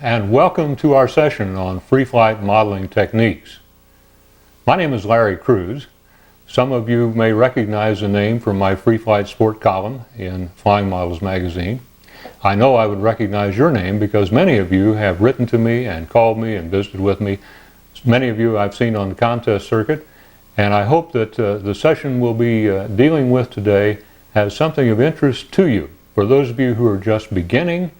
and welcome to our session on free flight modeling techniques. My name is Larry Kruse. Some of you may recognize the name from my free flight sport column in Flying Models magazine. I know I would recognize your name because many of you have written to me and called me and visited with me. Many of you I've seen on the contest circuit, and I hope that the session we'll be dealing with today has something of interest to you. For those of you who are just beginning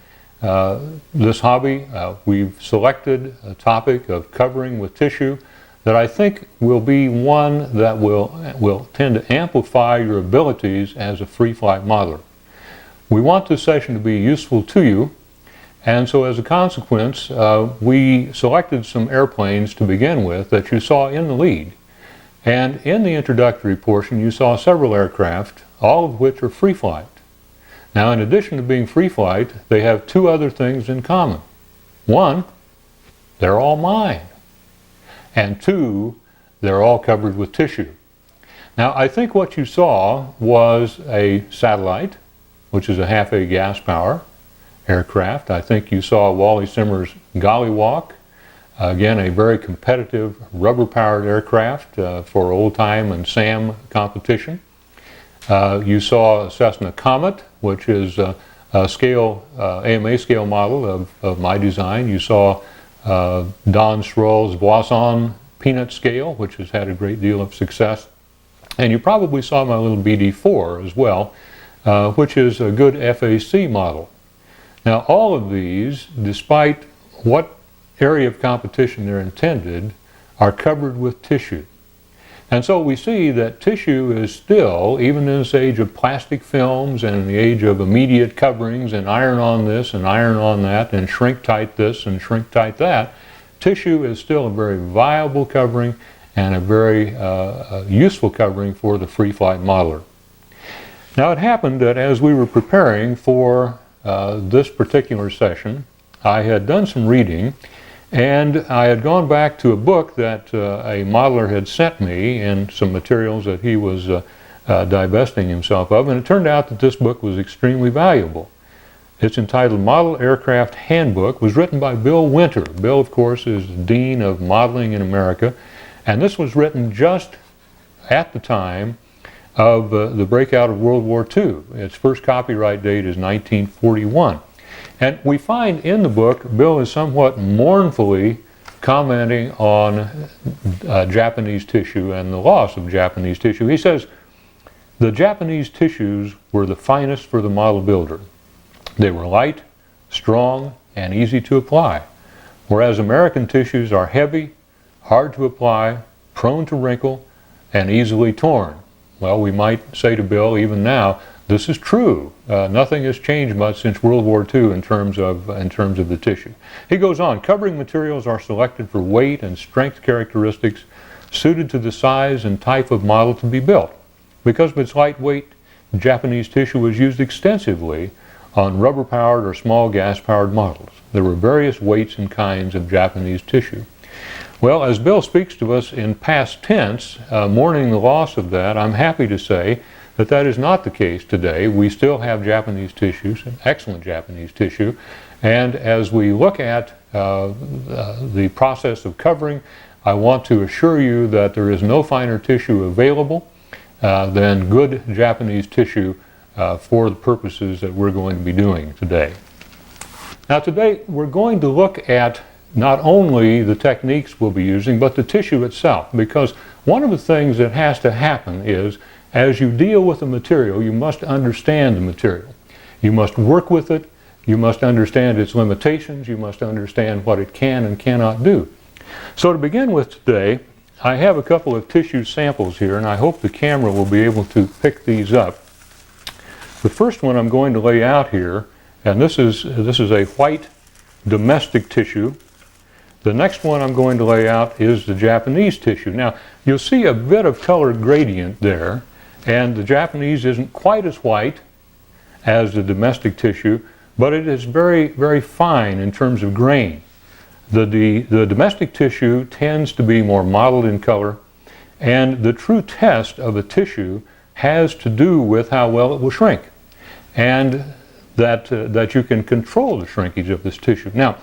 this hobby, we've selected a topic of covering with tissue that I think will be one that will tend to amplify your abilities as a free flight modeler. We want this session to be useful to you, and so as a consequence we selected some airplanes to begin with that you saw in the lead. And in the introductory portion you saw several aircraft, all of which are free flight. Now, in addition to being free flight, they have two other things in common. One, they're all mine. And two, they're all covered with tissue. Now, I think what you saw was a satellite, which is a half-A gas power aircraft. I think you saw Wally Simmer's Gollywalk, again a very competitive rubber-powered aircraft for old-time and SAM competition. You saw a Cessna Comet, which is a AMA scale model of my design. You saw Don Stroll's Voisin Peanut scale, which has had a great deal of success. And you probably saw my little BD4 as well, which is a good FAC model. Now, all of these, despite what area of competition they're intended, are covered with tissue. And so we see that tissue is still, even in this age of plastic films and in the age of immediate coverings and iron on this and iron on that and shrink tight this and shrink tight that, tissue is still a very viable covering and a very useful covering for the free flight modeler. Now, it happened that as we were preparing for this particular session, I had done some reading, and I had gone back to a book that a modeler had sent me and some materials that he was divesting himself of, and it turned out that this book was extremely valuable. It's entitled Model Aircraft Handbook. It was written by Bill Winter. Bill, of course, is Dean of Modeling in America, and this was written just at the time of the breakout of World War II. Its first copyright date is 1941. And we find in the book, Bill is somewhat mournfully commenting on Japanese tissue and the loss of Japanese tissue. He says, the Japanese tissues were the finest for the model builder. They were light, strong, and easy to apply, whereas American tissues are heavy, hard to apply, prone to wrinkle, and easily torn. Well, we might say to Bill, even now, this is true. Nothing has changed much since World War II in terms of the tissue. He goes on, covering materials are selected for weight and strength characteristics suited to the size and type of model to be built. Because of its lightweight, Japanese tissue was used extensively on rubber-powered or small gas-powered models. There were various weights and kinds of Japanese tissue. Well, as Bill speaks to us in past tense, mourning the loss of that, I'm happy to say that that is not the case today. We still have Japanese tissues, excellent Japanese tissue, and as we look at the process of covering, I want to assure you that there is no finer tissue available than good Japanese tissue for the purposes that we're going to be doing today. Now, today we're going to look at not only the techniques we'll be using, but the tissue itself, because one of the things that has to happen is as you deal with the material, you must understand the material. You must work with it. You must understand its limitations. You must understand what it can and cannot do. So to begin with today, I have a couple of tissue samples here, and I hope the camera will be able to pick these up. The first one I'm going to lay out here, and this is a white domestic tissue. The next one I'm going to lay out is the Japanese tissue. Now, you'll see a bit of color gradient there, and the Japanese isn't quite as white as the domestic tissue, but it is very, very fine in terms of grain. The domestic tissue tends to be more mottled in color, and the true test of a tissue has to do with how well it will shrink, and that you can control the shrinkage of this tissue. Now,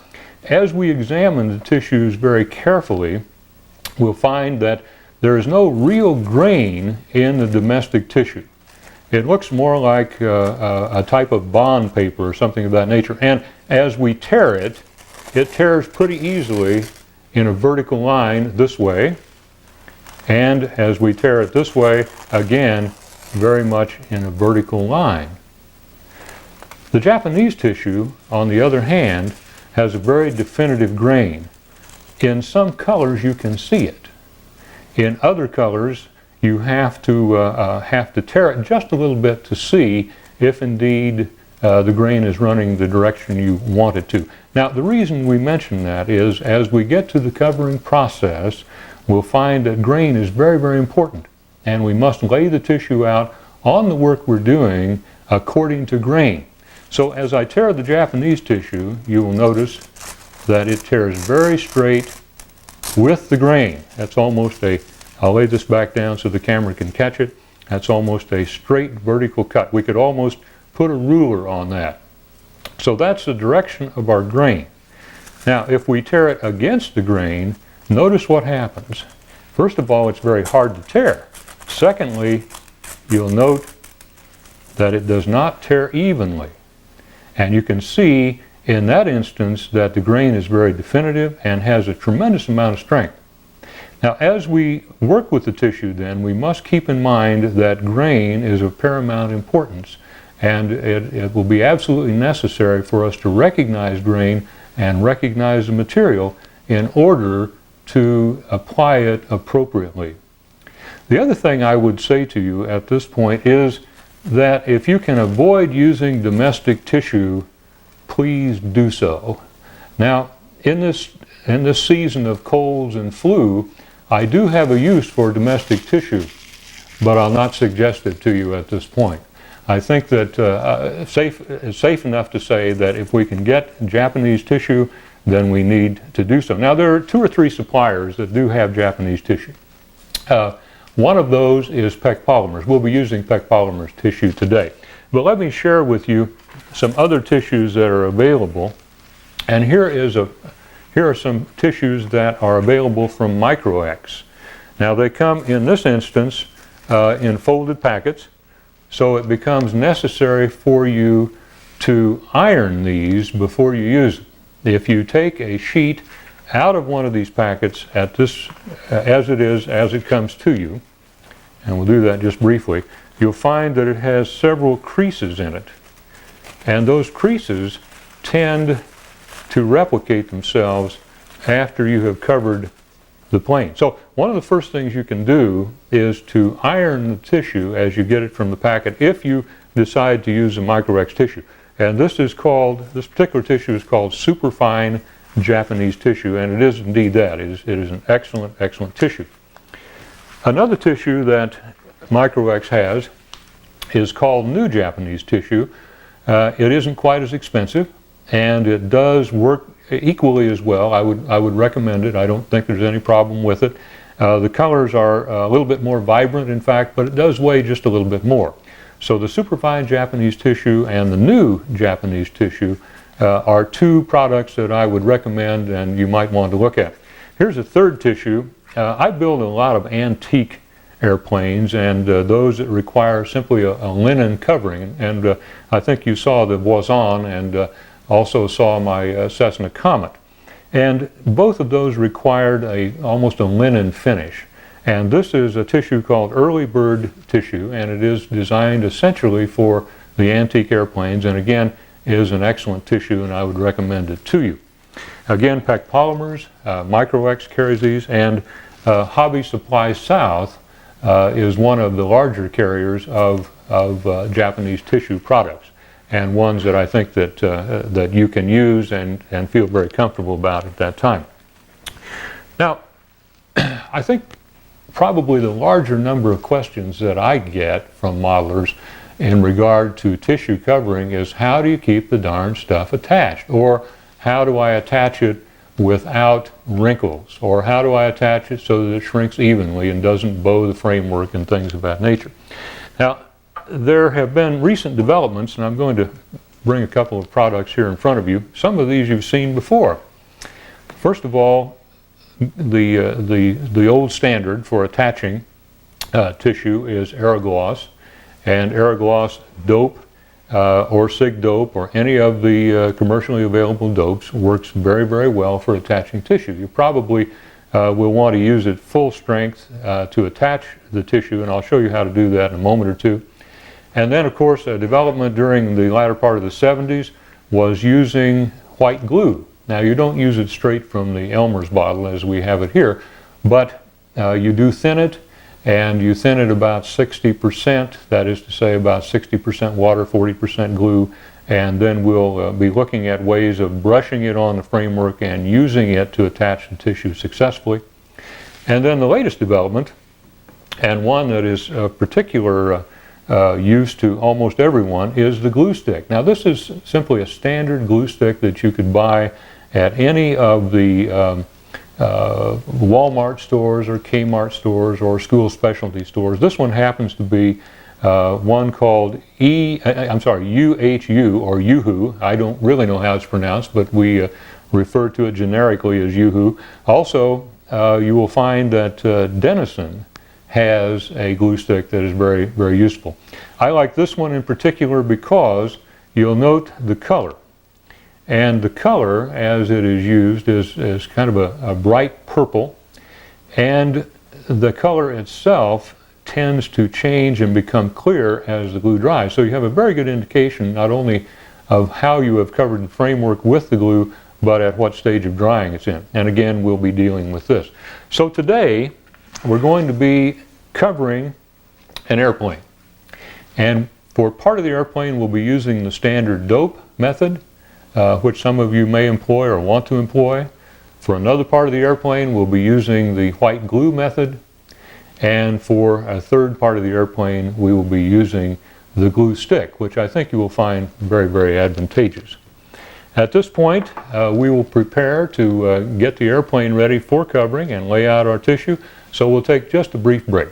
as we examine the tissues very carefully, we'll find that there is no real grain in the domestic tissue. It looks more like a type of bond paper or something of that nature. And as we tear it, it tears pretty easily in a vertical line this way. And as we tear it this way, again, very much in a vertical line. The Japanese tissue, on the other hand, has a very definitive grain. In some colors you can see it. In other colors you have to tear it just a little bit to see if indeed the grain is running the direction you want it to. Now the reason we mention that is as we get to the covering process, we'll find that grain is very, very important, and we must lay the tissue out on the work we're doing according to grain. So as I tear the Japanese tissue, you will notice that it tears very straight with the grain. That's almost I'll lay this back down so the camera can catch it. That's almost a straight vertical cut. We could almost put a ruler on that. So that's the direction of our grain. Now if we tear it against the grain, notice what happens. First of all, it's very hard to tear. Secondly, you'll note that it does not tear evenly. And you can see in that instance that the grain is very definitive and has a tremendous amount of strength. Now as we work with the tissue then, we must keep in mind that grain is of paramount importance, and it will be absolutely necessary for us to recognize grain and recognize the material in order to apply it appropriately. The other thing I would say to you at this point is that if you can avoid using domestic tissue, please do so. Now in this season of colds and flu, I do have a use for domestic tissue, but I'll not suggest it to you at this point. I think that it's safe enough to say that if we can get Japanese tissue, then we need to do so. Now there are 2 or 3 suppliers that do have Japanese tissue. One of those is PEC Polymers. We'll be using PEC Polymers tissue today. But let me share with you some other tissues that are available. And here are some tissues that are available from Micro-X. Now they come in this instance in folded packets, so it becomes necessary for you to iron these before you use them. If you take a sheet out of one of these packets at this, as it comes to you, and we'll do that just briefly, you'll find that it has several creases in it. And those creases tend to replicate themselves after you have covered the plane. So one of the first things you can do is to iron the tissue as you get it from the packet if you decide to use a Micro-X tissue. And this particular tissue is called superfine Japanese tissue, and it is indeed that. It is an excellent, excellent tissue. Another tissue that Micro-X has is called new Japanese tissue. It isn't quite as expensive, and it does work equally as well. I would recommend it. I don't think there's any problem with it. The colors are a little bit more vibrant, in fact, but it does weigh just a little bit more. So the superfine Japanese tissue and the new Japanese tissue are 2 products that I would recommend and you might want to look at. Here's a third tissue. I build a lot of antique airplanes and those that require simply a linen covering. And I think you saw the Voisin and also saw my Cessna Comet. And both of those required almost a linen finish. And this is a tissue called early bird tissue, and it is designed essentially for the antique airplanes, and again is an excellent tissue, and I would recommend it to you. Again, PEC Polymers, Micro-X carries these, and Hobby Supply South is one of the larger carriers of Japanese tissue products, and ones that I think that you can use and feel very comfortable about at that time. Now, I think probably the larger number of questions that I get from modelers in regard to tissue covering is, how do you keep the darn stuff attached? Or how do I attach it without wrinkles? Or how do I attach it so that it shrinks evenly and doesn't bow the framework and things of that nature? Now, there have been recent developments, and I'm going to bring a couple of products here in front of you. Some of these you've seen before. First of all, the old standard for attaching tissue is Aerogloss, and Aerogloss dope or SIG dope or any of the commercially available dopes works very, very well for attaching tissue. You probably will want to use it full strength to attach the tissue, and I'll show you how to do that in a moment or two. And then, of course, a development during the latter part of the 70s was using white glue. Now, you don't use it straight from the Elmer's bottle as we have it here, but you do thin it, and you thin it about 60%, that is to say about 60% water, 40% glue, and then we'll be looking at ways of brushing it on the framework and using it to attach the tissue successfully. And then the latest development, and one that is of particular use to almost everyone, is the glue stick. Now, this is simply a standard glue stick that you could buy at any of the Walmart stores or Kmart stores or school specialty stores. This one happens to be one called UHU or Yoo-hoo. I don't really know how it's pronounced, but we refer to it generically as Yoo-hoo. Also, you will find that Denison has a glue stick that is very, very useful. I like this one in particular because you'll note the color. And the color, as it is used, is kind of a bright purple, and the color itself tends to change and become clear as the glue dries. So you have a very good indication not only of how you have covered the framework with the glue, but at what stage of drying it's in. And again, we'll be dealing with this. So today, we're going to be covering an airplane. And for part of the airplane, we'll be using the standard dope method, which some of you may employ or want to employ. For another part of the airplane, we'll be using the white glue method. And for a third part of the airplane, we will be using the glue stick, which I think you will find very, very advantageous. At this point, we will prepare to get the airplane ready for covering and lay out our tissue. So we'll take just a brief break.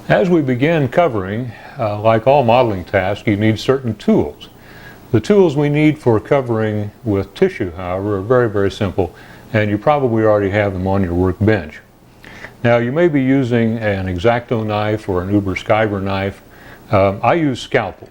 As we begin covering, like all modeling tasks, you need certain tools. The tools we need for covering with tissue, however, are very, very simple, and you probably already have them on your workbench. Now, you may be using an X-Acto knife or an Uber-Skyber knife. I use scalpels,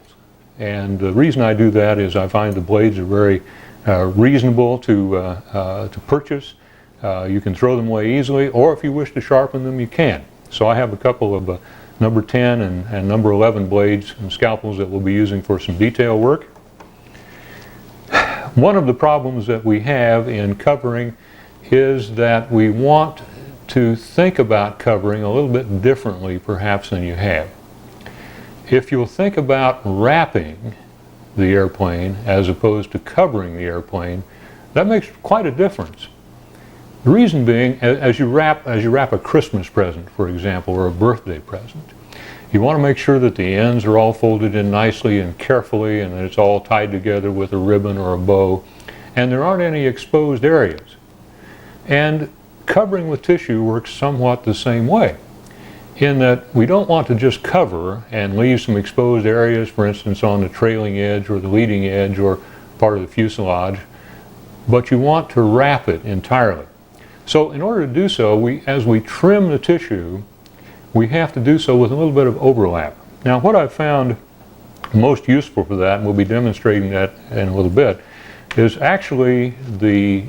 and the reason I do that is I find the blades are very reasonable to purchase. You can throw them away easily, or if you wish to sharpen them, you can. So I have a couple of number 10 and number 11 blades and scalpels that we'll be using for some detail work. One of the problems that we have in covering is that we want to think about covering a little bit differently perhaps than you have. If you'll think about wrapping the airplane as opposed to covering the airplane, that makes quite a difference. The reason being, as you wrap a Christmas present, for example, or a birthday present, you want to make sure that the ends are all folded in nicely and carefully, and that it's all tied together with a ribbon or a bow, and there aren't any exposed areas. And covering with tissue works somewhat the same way, in that we don't want to just cover and leave some exposed areas, for instance, on the trailing edge or the leading edge or part of the fuselage, but you want to wrap it entirely. So in order to do so, as we trim the tissue, we have to do so with a little bit of overlap. Now, what I've found most useful for that, and we'll be demonstrating that in a little bit, is actually the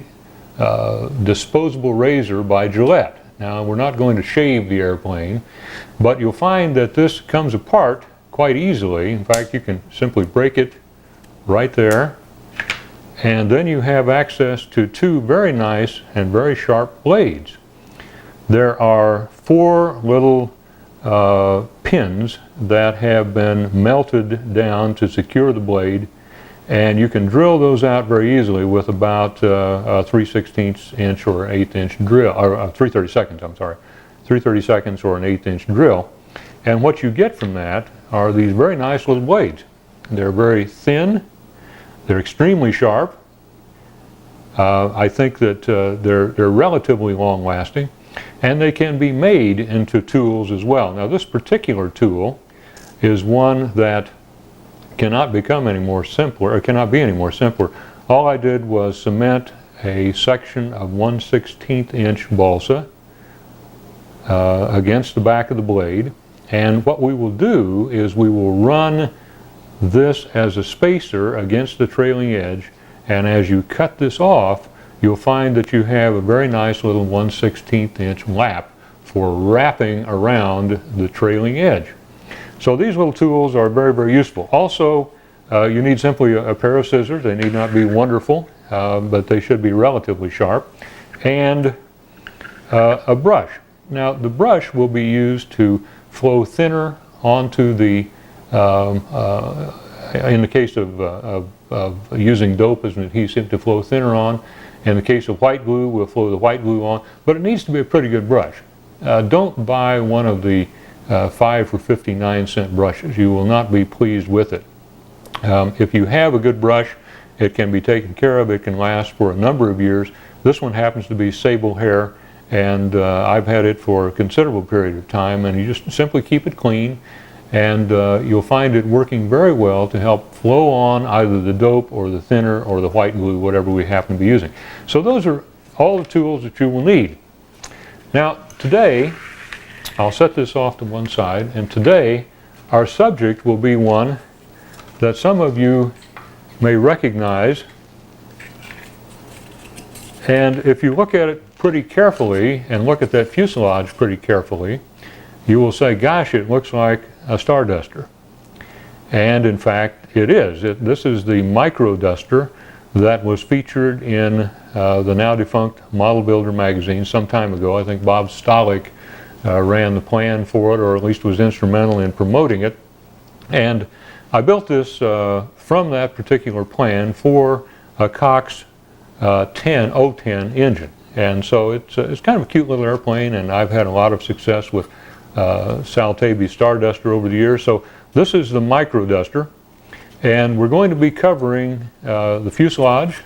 disposable razor by Gillette. Now, we're not going to shave the airplane, but you'll find that this comes apart quite easily. In fact, you can simply break it right there, and then you have access to two very nice and very sharp blades. There are 4 little pins that have been melted down to secure the blade, and you can drill those out very easily with about a 3/16 inch or 1/8 inch drill, or 3/32, I'm sorry, 3/32 or an 1/8 inch drill. And what you get from that are these very nice little blades. They're very thin, they're extremely sharp. I think that they're relatively long lasting, and they can be made into tools as well. Now, this particular tool is one that cannot become any more simpler, or cannot be any more simpler. All I did was cement a section of 1/16 inch balsa against the back of the blade, and what we will do is we will run this as a spacer against the trailing edge, and as you cut this off, you'll find that you have a very nice little 1/16 inch lap for wrapping around the trailing edge. So these little tools are very, very useful. Also, you need simply a pair of scissors. They need not be wonderful, but they should be relatively sharp, and a brush. Now the brush will be used to flow thinner onto the, in the case of using dope as an adhesive, to flow thinner on. In the case of white glue, we'll flow the white glue on, but it needs to be a pretty good brush. Don't buy one of the 5 for 59-cent brushes. You will not be pleased with it. If you have a good brush, it can be taken care of. It can last for a number of years. This one happens to be sable hair, and I've had it for a considerable period of time, and you just simply keep it clean, and you'll find it working very well to help flow on either the dope or the thinner or the white glue, whatever we happen to be using. So those are all the tools that you will need. Now today, I'll set this off to one side, and today our subject will be one that some of you may recognize, and if you look at it pretty carefully and look at that fuselage pretty carefully, you will say, gosh, it looks like a star duster. And in fact it is. This is the micro duster that was featured in the now defunct Model Builder magazine some time ago. I think Bob Stolick ran the plan for it, or at least was instrumental in promoting it. And I built this from that particular plan for a Cox 010 engine. And so it's kind of a cute little airplane, and I've had a lot of success with Saltabi Star Duster over the years. So this is the micro duster, and we're going to be covering the fuselage,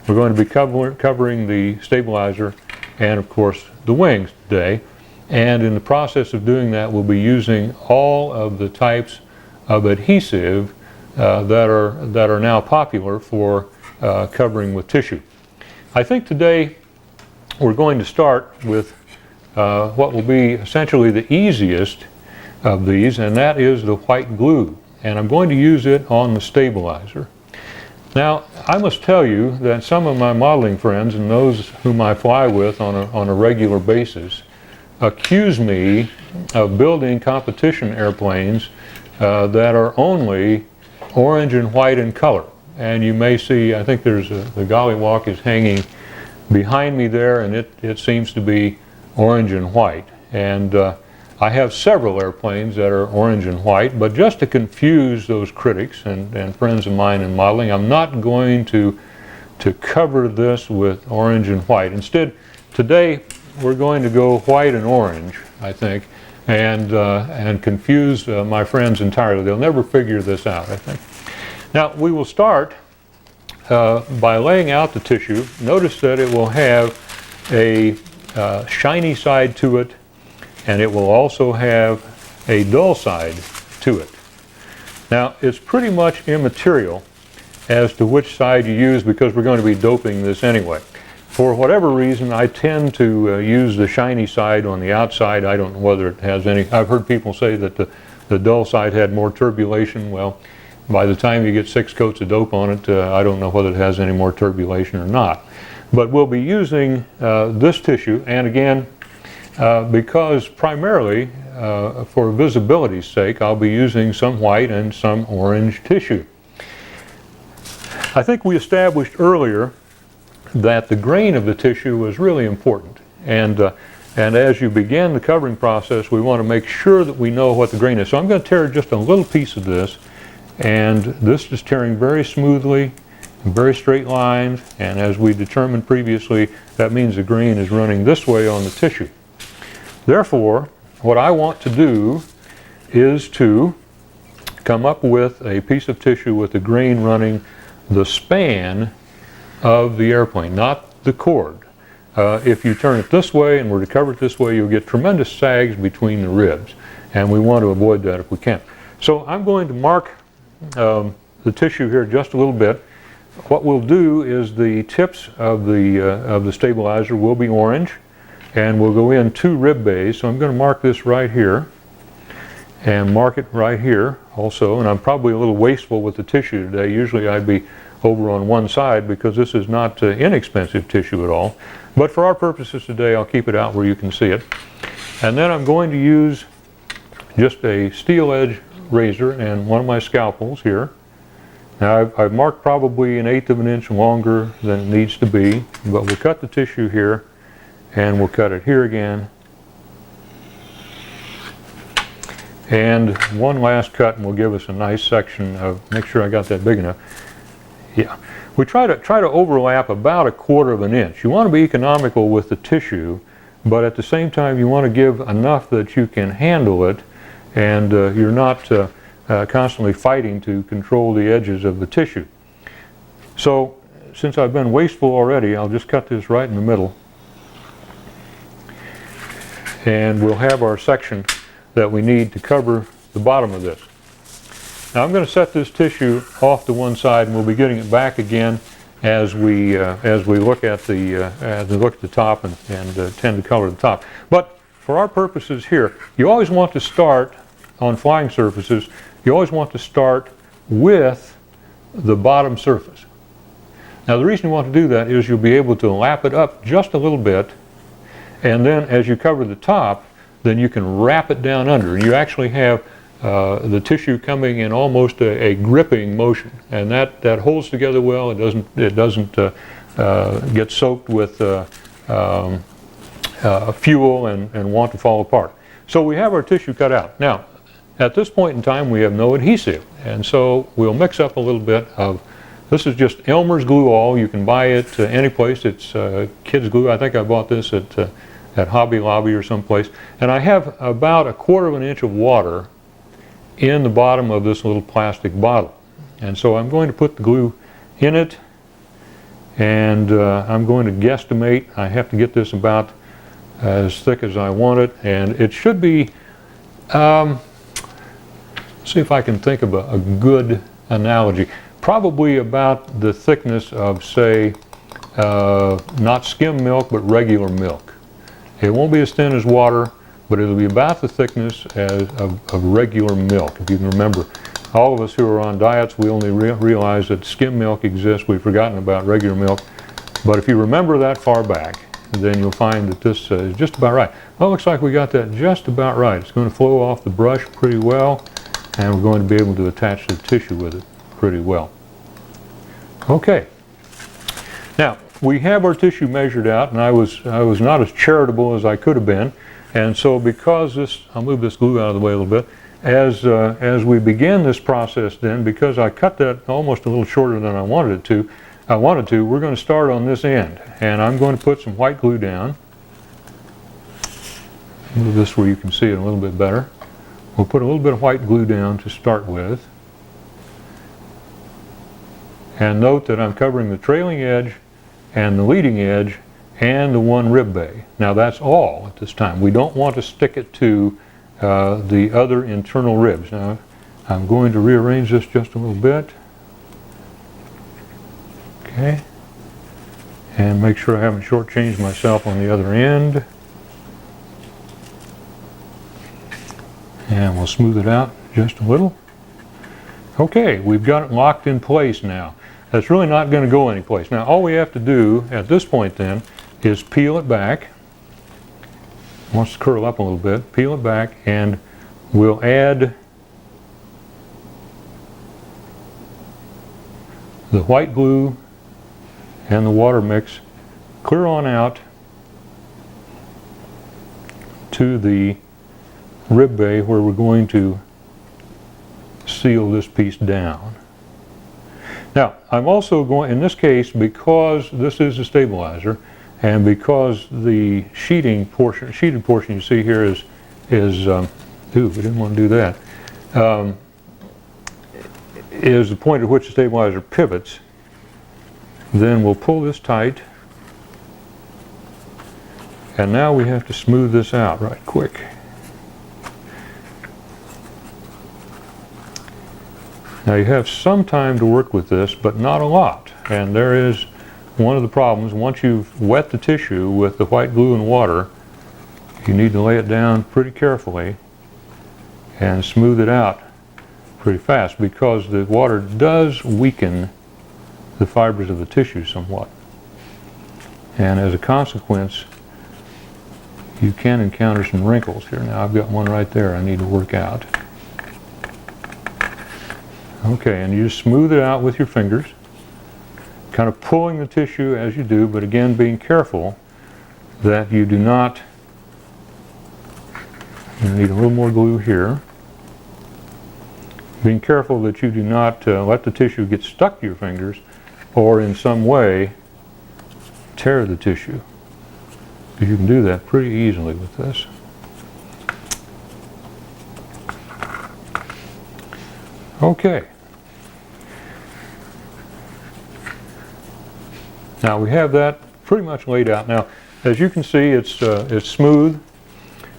we're going to be covering the stabilizer, and of course the wings today. And in the process of doing that, we'll be using all of the types of adhesive that are now popular for covering with tissue. I think today we're going to start with what will be essentially the easiest of these, and that is the white glue. And I'm going to use it on the stabilizer. Now, I must tell you that some of my modeling friends and those whom I fly with on a regular basis accuse me of building competition airplanes that are only orange and white in color. And you may see, I think there's the Gollywalk is hanging behind me there, and it seems to be orange and white. And I have several airplanes that are orange and white, but just to confuse those critics and friends of mine in modeling, I'm not going to cover this with orange and white. Instead, today we're going to go white and orange, I think, and confuse my friends entirely. They'll never figure this out, I think. Now, we will start by laying out the tissue. Notice that it will have a shiny side to it, and it will also have a dull side to it. Now, it's pretty much immaterial as to which side you use, because we're going to be doping this anyway. For whatever reason, I tend to use the shiny side on the outside. I don't know whether it has any. I've heard people say that the dull side had more turbulation. Well, by the time you get 6 coats of dope on it, I don't know whether it has any more turbulation or not. But we'll be using this tissue, and again, because primarily for visibility's sake, I'll be using some white and some orange tissue. I think we established earlier that the grain of the tissue was really important, and as you begin the covering process, we want to make sure that we know what the grain is. So I'm going to tear just a little piece of this, and this is tearing very smoothly, very straight lines, and as we determined previously, that means the grain is running this way on the tissue. Therefore, what I want to do is to come up with a piece of tissue with the grain running the span of the airplane, not the cord. If you turn it this way and were to cover it this way, you'll get tremendous sags between the ribs, and we want to avoid that if we can. So I'm going to mark the tissue here just a little bit, what we'll do is the tips of the stabilizer will be orange, and we'll go in 2 rib bays. So I'm going to mark this right here and mark it right here also. And I'm probably a little wasteful with the tissue today. Usually I'd be over on one side because this is not inexpensive tissue at all. But for our purposes today, I'll keep it out where you can see it. And then I'm going to use just a steel edge razor and one of my scalpels here. Now I've marked probably 1/8 of an inch longer than it needs to be, but we'll cut the tissue here and we'll cut it here again. And one last cut and will give us a nice section of, make sure I got that big enough. Yeah, we try to overlap about 1/4 of an inch. You want to be economical with the tissue, but at the same time you want to give enough that you can handle it, and you're not constantly fighting to control the edges of the tissue. So since I've been wasteful already, I'll just cut this right in the middle, and we'll have our section that we need to cover the bottom of this. Now I'm going to set this tissue off to one side, and we'll be getting it back again as we look at the top and tend to color the top. But for our purposes here, you always want to start on flying surfaces. You always want to start with the bottom surface. Now the reason you want to do that is you'll be able to lap it up just a little bit, and then as you cover the top, then you can wrap it down under, and you actually have the tissue coming in almost a gripping motion, and that holds together well. It doesn't get soaked with fuel and want to fall apart. So we have our tissue cut out. Now at this point in time we have no adhesive, and so we'll mix up a little bit of, this is just Elmer's glue all. You can buy it any place. It's kids glue. I think I bought this at Hobby Lobby or someplace. And I have about 1/4 of an inch of water in the bottom of this little plastic bottle. And so I'm going to put the glue in it, and I'm going to guesstimate. I have to get this about as thick as I want it, and it should be, see if I can think of a good analogy. Probably about the thickness of, say, not skim milk, but regular milk. It won't be as thin as water, but it'll be about the thickness of regular milk. If you can remember, all of us who are on diets, we only realize that skim milk exists. We've forgotten about regular milk. But if you remember that far back, then you'll find that this is just about right. Well, it looks like we got that just about right. It's going to flow off the brush pretty well, and we're going to be able to attach the tissue with it pretty well. Okay. Now, we have our tissue measured out, and I was not as charitable as I could have been, and so because this, I'll move this glue out of the way a little bit, as we begin this process then, because I cut that almost a little shorter than I wanted to, we're going to start on this end, and I'm going to put some white glue down. Move this where you can see it a little bit better. We'll put a little bit of white glue down to start with, and note that I'm covering the trailing edge and the leading edge and the one rib bay. Now that's all at this time. We don't want to stick it to the other internal ribs. Now I'm going to rearrange this just a little bit. Okay. And make sure I haven't shortchanged myself on the other end. And we'll smooth it out just a little. Okay, we've got it locked in place now. That's really not going to go anyplace. Now all we have to do at this point then is peel it back. It wants to curl up a little bit. Peel it back, and we'll add the white glue and the water mix clear on out to the rib bay where we're going to seal this piece down. Now, I'm also going, in this case, because this is a stabilizer, and because the sheeted portion you see here is ooh, we didn't want to do that, is the point at which the stabilizer pivots, then we'll pull this tight, and now we have to smooth this out right quick. Now you have some time to work with this, but not a lot. And there is one of the problems. Once you've wet the tissue with the white glue and water, you need to lay it down pretty carefully and smooth it out pretty fast, because the water does weaken the fibers of the tissue somewhat. And as a consequence, you can encounter some wrinkles here. Now I've got one right there I need to work out. Okay, and you just smooth it out with your fingers, kind of pulling the tissue as you do, but again being careful that you do not, you need a little more glue here, being careful that you do not let the tissue get stuck to your fingers or in some way tear the tissue, because you can do that pretty easily with this. Okay. Now we have that pretty much laid out. Now, as you can see, it's smooth.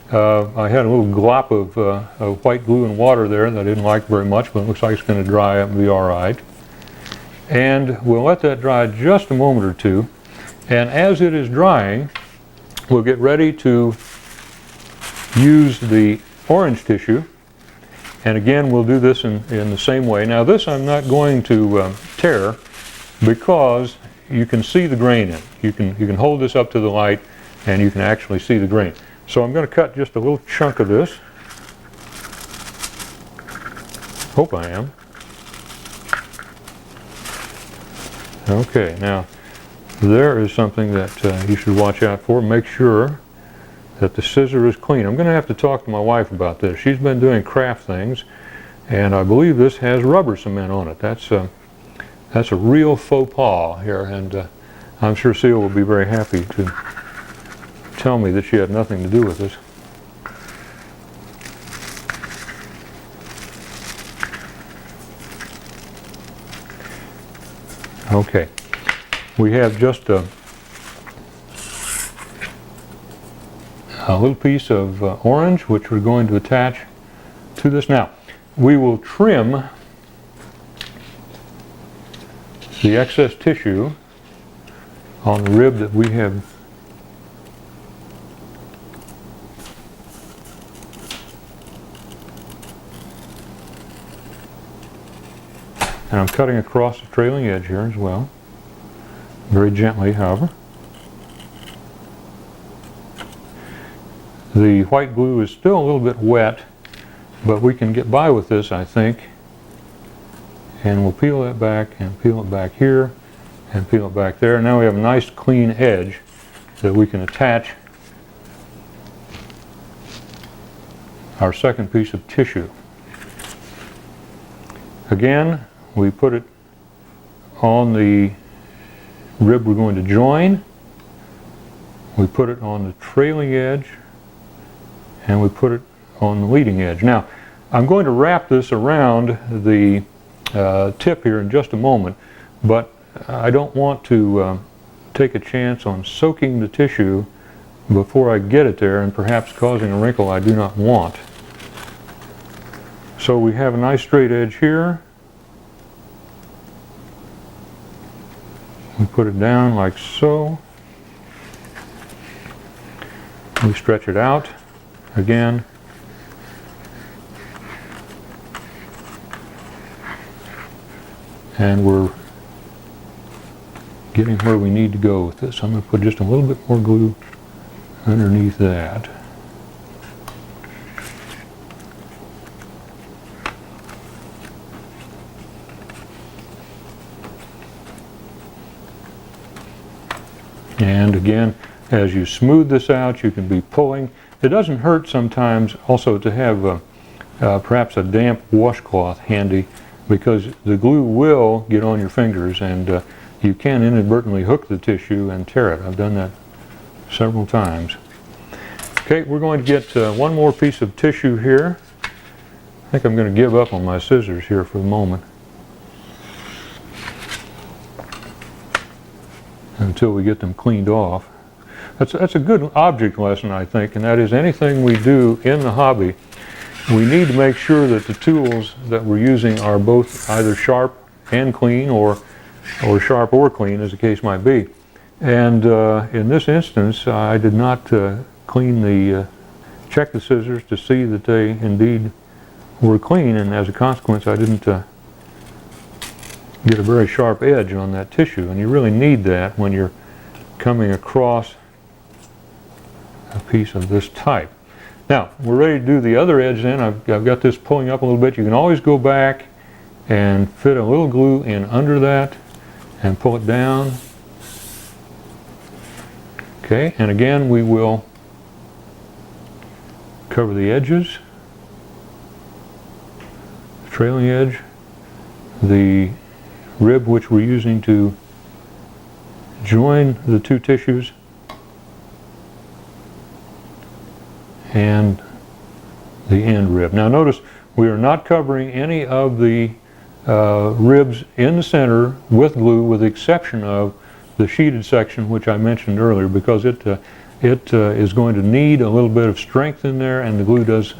I had a little glop of white glue and water there that I didn't like very much, but it looks like it's going to dry up and be all right. And we'll let that dry just a moment or two. And as it is drying, we'll get ready to use the orange tissue. And again, we'll do this in the same way. Now this I'm not going to tear, because you can see the grain in it. You can hold this up to the light and you can actually see the grain. So I'm going to cut just a little chunk of this. Hope I am. Okay, now there is something that you should watch out for. Make sure that the scissor is clean. I'm going to have to talk to my wife about this. She's been doing craft things, and I believe this has rubber cement on it. That's a real faux pas here, and I'm sure Seal will be very happy to tell me that she had nothing to do with this. Okay, we have just a little piece of orange, which we're going to attach to this. Now, we will trim the excess tissue on the rib that we have and I'm cutting across the trailing edge here as well, very gently, however. The white glue is still a little bit wet, but we can get by with this, I think. And we'll peel that back and peel it back here and peel it back there. Now we have a nice clean edge that we can attach our second piece of tissue. Again, we put it on the rib we're going to join. We put it on the trailing edge, and we put it on the leading edge. Now, I'm going to wrap this around the tip here in just a moment, but I don't want to take a chance on soaking the tissue before I get it there and perhaps causing a wrinkle I do not want. So we have a nice straight edge here. We put it down like so. We stretch it out again. And we're getting where we need to go with this. I'm going to put just a little bit more glue underneath that. And again, as you smooth this out, you can be pulling. It doesn't hurt sometimes also to have perhaps a damp washcloth handy, because the glue will get on your fingers and you can inadvertently hook the tissue and tear it. I've done that several times. Okay, we're going to get one more piece of tissue here. I think I'm going to give up on my scissors here for the moment until we get them cleaned off. That's a good object lesson, I think, and that is anything we do in the hobby, we need to make sure that the tools that we're using are both either sharp and clean, or or sharp or clean as the case might be. And in this instance, I did not check the scissors to see that they indeed were clean, and as a consequence I didn't get a very sharp edge on that tissue, and you really need that when you're coming across a piece of this type. Now we're ready to do the other edge then. I've got this pulling up a little bit. You can always go back and fit a little glue in under that and pull it down. Okay, and again we will cover the edges, the trailing edge, the rib which we're using to join the two tissues, and the end rib. Now notice we are not covering any of the ribs in the center with glue, with the exception of the sheeted section which I mentioned earlier, because it is going to need a little bit of strength in there, and the glue does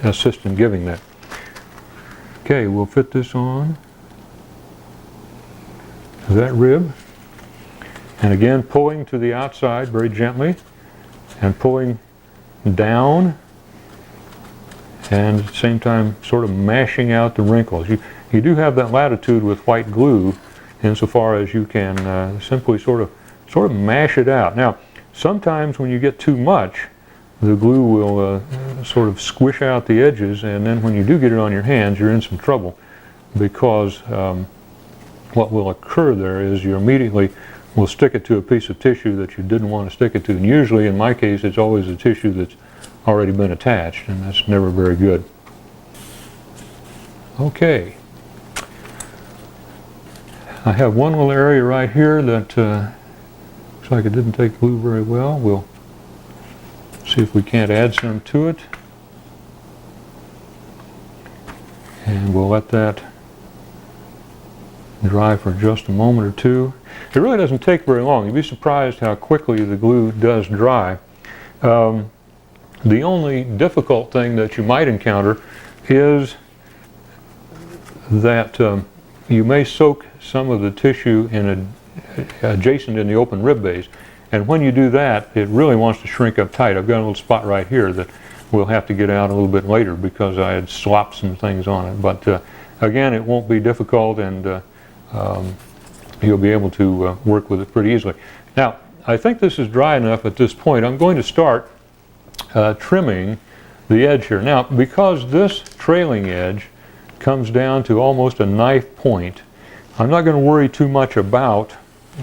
assist in giving that. Okay, we'll fit this on to that rib, and again pulling to the outside very gently and pulling down, and at the same time sort of mashing out the wrinkles. You do have that latitude with white glue insofar as you can simply sort of mash it out. Now sometimes when you get too much, the glue will sort of squish out the edges, and then when you do get it on your hands, you're in some trouble, because what will occur there is you immediately will stick it to a piece of tissue that you didn't want to stick it to, and usually in my case it's always a tissue that's already been attached, and that's never very good. Okay, I have one little area right here that looks like it didn't take glue very well. We'll see if we can't add some to it, and we'll let that dry for just a moment or two. It really doesn't take very long. You'd be surprised how quickly the glue does dry. The only difficult thing that you might encounter is that you may soak some of the tissue adjacent in the open rib base, and when you do that, it really wants to shrink up tight. I've got a little spot right here that we'll have to get out a little bit later because I had slopped some things on it. But again, it won't be difficult, and you'll be able to work with it pretty easily. Now, I think this is dry enough at this point. I'm going to start trimming the edge here. Now, because this trailing edge comes down to almost a knife point, I'm not going to worry too much about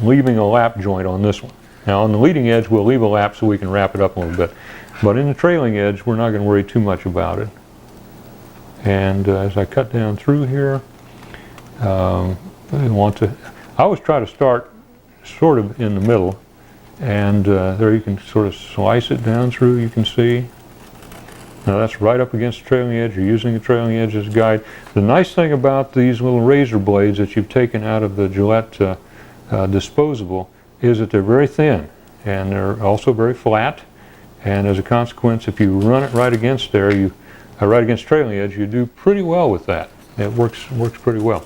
leaving a lap joint on this one. Now on the leading edge we'll leave a lap so we can wrap it up a little bit, but in the trailing edge we're not going to worry too much about it. And as I cut down through here, I always try to start sort of in the middle, and there you can sort of slice it down through, you can see. Now that's right up against the trailing edge. You're using the trailing edge as a guide. The nice thing about these little razor blades that you've taken out of the Gillette disposable is that they're very thin, and they're also very flat, and as a consequence, if you run it right against there, right against trailing edge, you do pretty well with that. It works pretty well.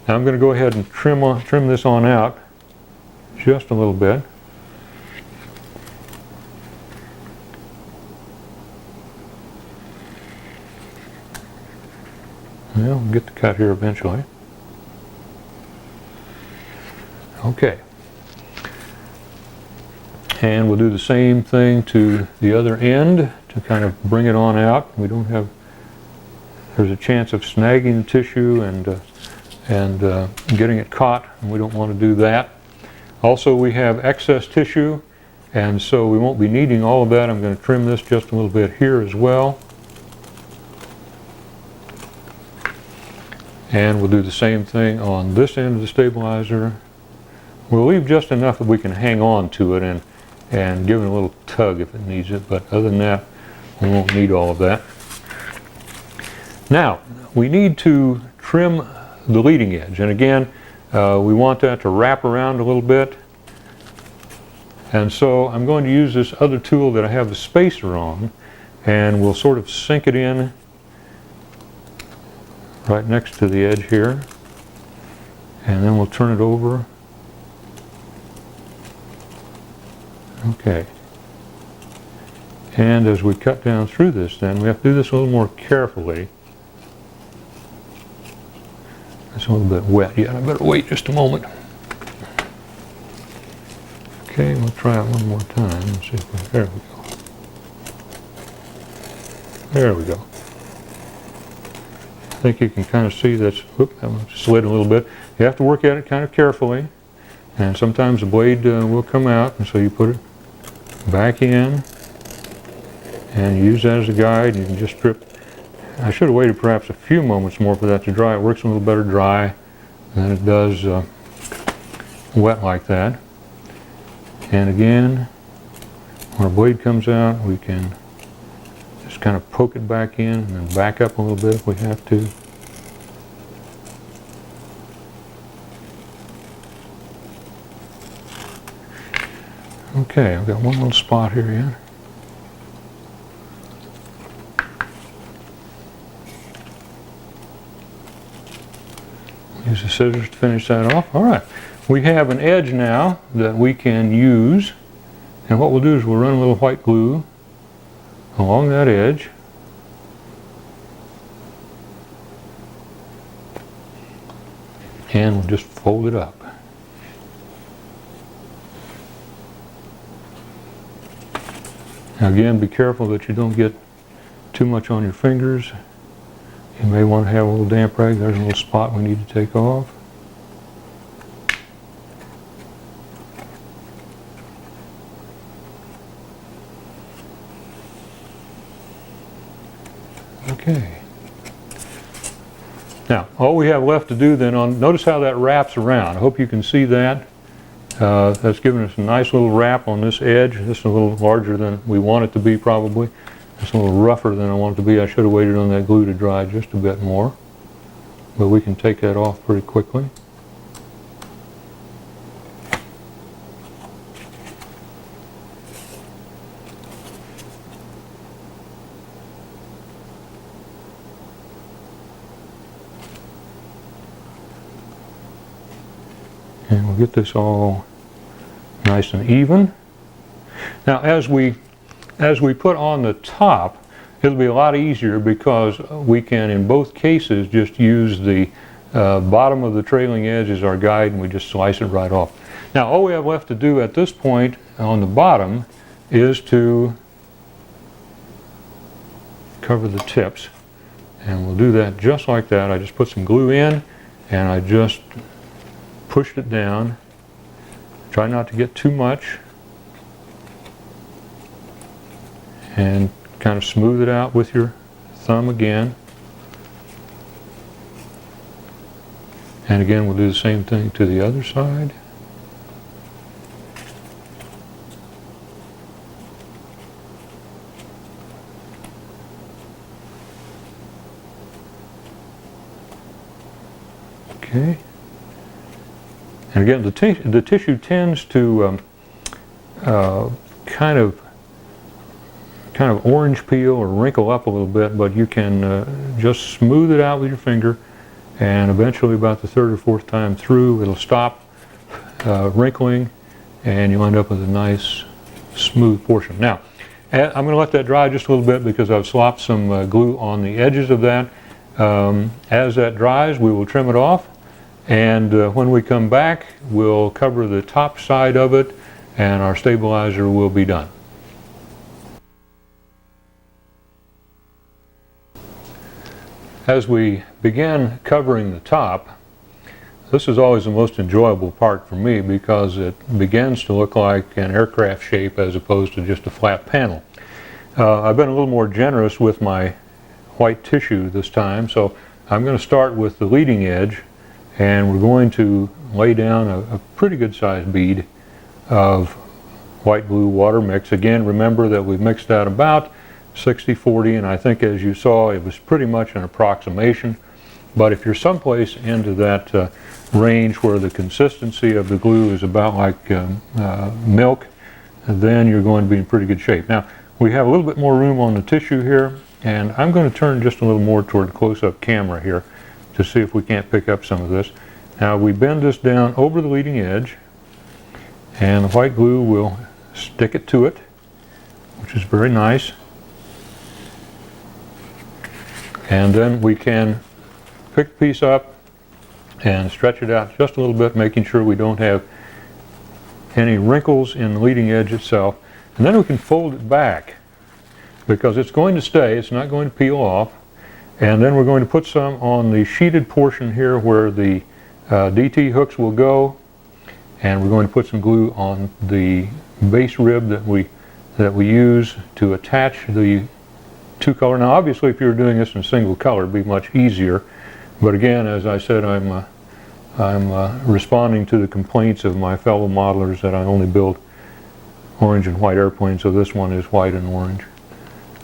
Now I'm going to go ahead and trim this on out just a little bit. Well, we'll get the cut here eventually. Okay. And we'll do the same thing to the other end to kind of bring it on out. There's a chance of snagging the tissue and getting it caught, and we don't want to do that. Also, we have excess tissue, and so we won't be needing all of that. I'm going to trim this just a little bit here as well. And we'll do the same thing on this end of the stabilizer. We'll leave just enough that we can hang on to it and give it a little tug if it needs it, but other than that, we won't need all of that. Now, we need to trim the leading edge, and again, we want that to wrap around a little bit, and so I'm going to use this other tool that I have the spacer on, and we'll sort of sink it in right next to the edge here, And then we'll turn it over. Okay. And as we cut down through this, then we have to do this a little more carefully. It's a little bit wet yet. I better wait just a moment. Okay, we'll try it one more time and see if we, there we go. There we go. I think you can kind of see that's, whoop, that one slid a little bit. You have to work at it kind of carefully, and sometimes the blade will come out, and so you put it back in and use that as a guide. You can just strip. I should have waited perhaps a few moments more for that to dry. It works a little better dry than it does wet like that. And again, when a blade comes out, we can just kind of poke it back in and then back up a little bit if we have to. Okay, I've got one little spot here yet. Use the scissors to finish that off. All right, we have an edge now that we can use, and what we'll do is we'll run a little white glue along that edge. And we'll just fold it up. Now again, be careful that you don't get too much on your fingers. You may want to have a little damp rag. There's a little spot we need to take off. Okay. Now, all we have left to do then notice how that wraps around. I hope you can see that. That's giving us a nice little wrap on this edge. This is a little larger than we want it to be probably. It's a little rougher than I want it to be. I should have waited on that glue to dry just a bit more. But we can take that off pretty quickly. And we'll get this all nice and even. Now as we put on the top, it'll be a lot easier because we can in both cases just use the bottom of the trailing edge as our guide, and we just slice it right off. Now all we have left to do at this point on the bottom is to cover the tips, and we'll do that just like that. I just put some glue in and I just pushed it down. Try not to get too much, and kind of smooth it out with your thumb again. And again, we'll do the same thing to the other side. Okay. And again, the tissue tends to kind of orange peel or wrinkle up a little bit, but you can just smooth it out with your finger, and eventually about the third or fourth time through it'll stop wrinkling, and you'll end up with a nice smooth portion. Now I'm going to let that dry just a little bit because I've slopped some glue on the edges of that. As that dries, we will trim it off, and when we come back we'll cover the top side of it and our stabilizer will be done. As we begin covering the top, this is always the most enjoyable part for me because it begins to look like an aircraft shape as opposed to just a flat panel. I've been a little more generous with my white tissue this time, so I'm going to start with the leading edge, and we're going to lay down a pretty good sized bead of white glue water mix. Again, remember that we've mixed that about 60-40, and I think as you saw it was pretty much an approximation, but if you're someplace into that range where the consistency of the glue is about like milk, then you're going to be in pretty good shape. Now we have a little bit more room on the tissue here, and I'm going to turn just a little more toward the close-up camera here to see if we can't pick up some of this. Now we bend this down over the leading edge, and the white glue will stick it to it, which is very nice. And then we can pick the piece up and stretch it out just a little bit, making sure we don't have any wrinkles in the leading edge itself. And then we can fold it back, because it's going to stay, it's not going to peel off. And then we're going to put some on the sheeted portion here where the DT hooks will go, and we're going to put some glue on the base rib that we use to attach the two color. Now obviously if you were doing this in single color it'd be much easier, but again, as I said, I'm responding to the complaints of my fellow modelers that I only build orange and white airplanes, so this one is white and orange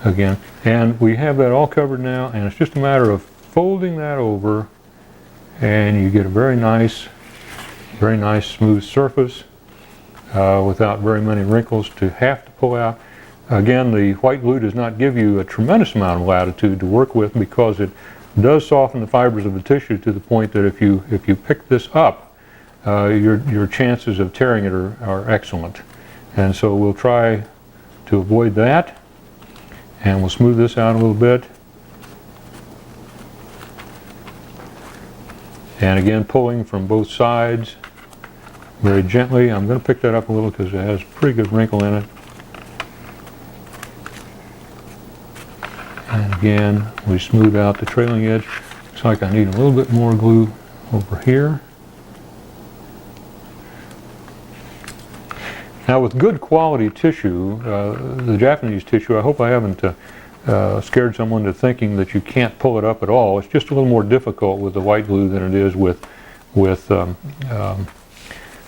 again. And we have that all covered now, and it's just a matter of folding that over, and you get a very nice smooth surface without very many wrinkles to have to pull out. Again, the white glue does not give you a tremendous amount of latitude to work with, because it does soften the fibers of the tissue to the point that if you pick this up, your chances of tearing it are excellent. And so we'll try to avoid that, and we'll smooth this out a little bit. And again, pulling from both sides very gently. I'm going to pick that up a little because it has a pretty good wrinkle in it. And again, we smooth out the trailing edge. Looks like I need a little bit more glue over here. Now with good quality tissue, the Japanese tissue, I hope I haven't scared someone to thinking that you can't pull it up at all. It's just a little more difficult with the white glue than it is with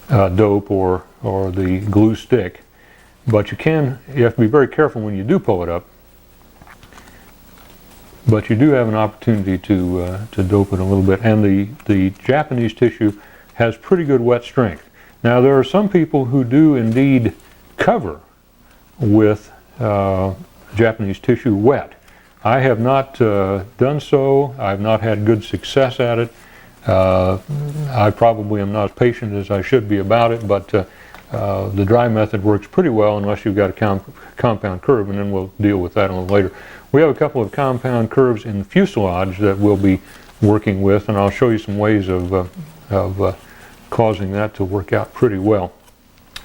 dope or the glue stick. But you have to be very careful when you do pull it up. But you do have an opportunity to dope it a little bit, and the Japanese tissue has pretty good wet strength. Now there are some people who do indeed cover with Japanese tissue wet. I have not done so. I've not had good success at it. I probably am not as patient as I should be about it, but the dry method works pretty well unless you've got a compound curve, and then we'll deal with that a little later. We have a couple of compound curves in the fuselage that we'll be working with, and I'll show you some ways of causing that to work out pretty well.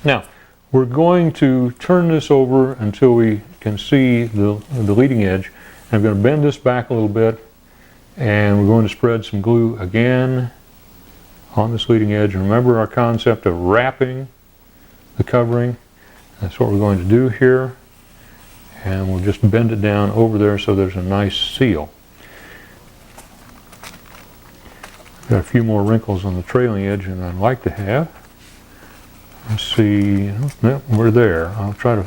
Now, we're going to turn this over until we can see the leading edge. I'm going to bend this back a little bit, and we're going to spread some glue again on this leading edge. And remember our concept of wrapping the covering. That's what we're going to do here. And we'll just bend it down over there so there's a nice seal. Got a few more wrinkles on the trailing edge than I'd like to have. Let's see, no, we're there. I'll try to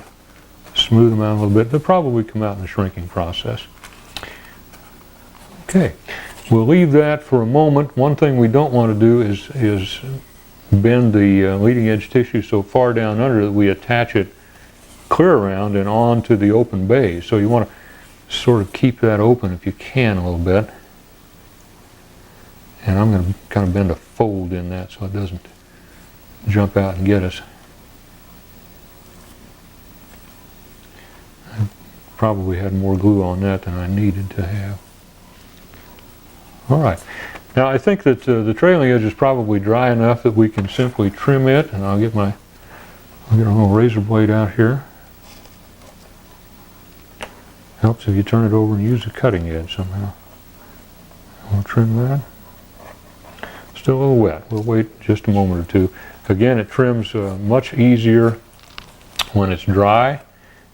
smooth them out a little bit. They'll probably come out in the shrinking process. Okay, we'll leave that for a moment. One thing we don't want to do is bend the leading edge tissue so far down under that we attach it clear around and onto the open bay. So you want to sort of keep that open if you can a little bit. And I'm going to kind of bend a fold in that so it doesn't jump out and get us. I probably had more glue on that than I needed to have. All right. Now I think that the trailing edge is probably dry enough that we can simply trim it, and I'll get a little razor blade out here. Helps if you turn it over and use a cutting edge somehow. We'll trim that. Still a little wet. We'll wait just a moment or two. Again, it trims much easier when it's dry,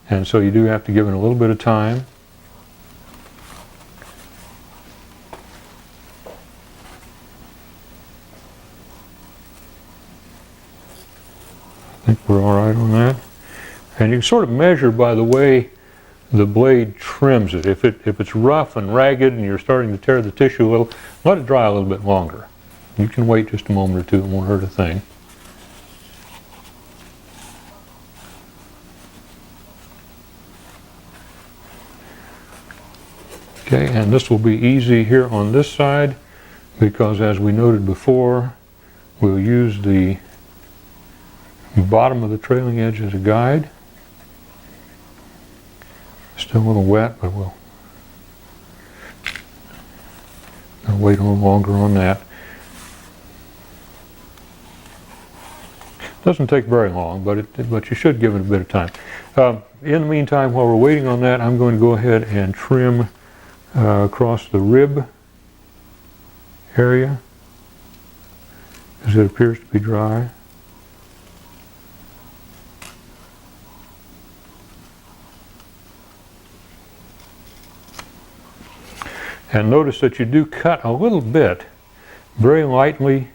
and so you do have to give it a little bit of time. I think we're all right on that. And you can sort of measure by the way the blade trims it. If it's rough and ragged and you're starting to tear the tissue a little, let it dry a little bit longer. You can wait just a moment or two, it won't hurt a thing. Okay, and this will be easy here on this side because, as we noted before, we'll use the bottom of the trailing edge as a guide. Still a little wet, but we'll wait a little longer on that. Doesn't take very long, but you should give it a bit of time. In the meantime, while we're waiting on that, I'm going to go ahead and trim across the rib area, as it appears to be dry. And notice that you do cut a little bit, very lightly,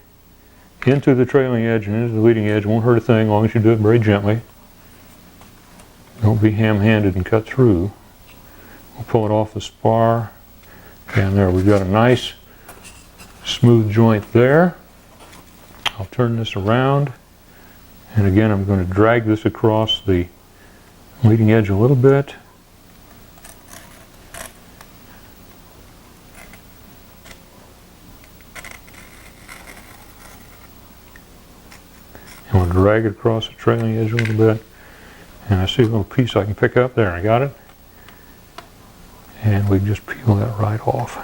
into the trailing edge and into the leading edge. Won't hurt a thing as long as you do it very gently. Don't be ham-handed and cut through. We'll pull it off the spar, and there we've got a nice smooth joint there. I'll turn this around, and again I'm going to drag this across the leading edge a little bit. And we'll drag it across the trailing edge a little bit. And I see a little piece I can pick up there. I got it. And we just peel that right off.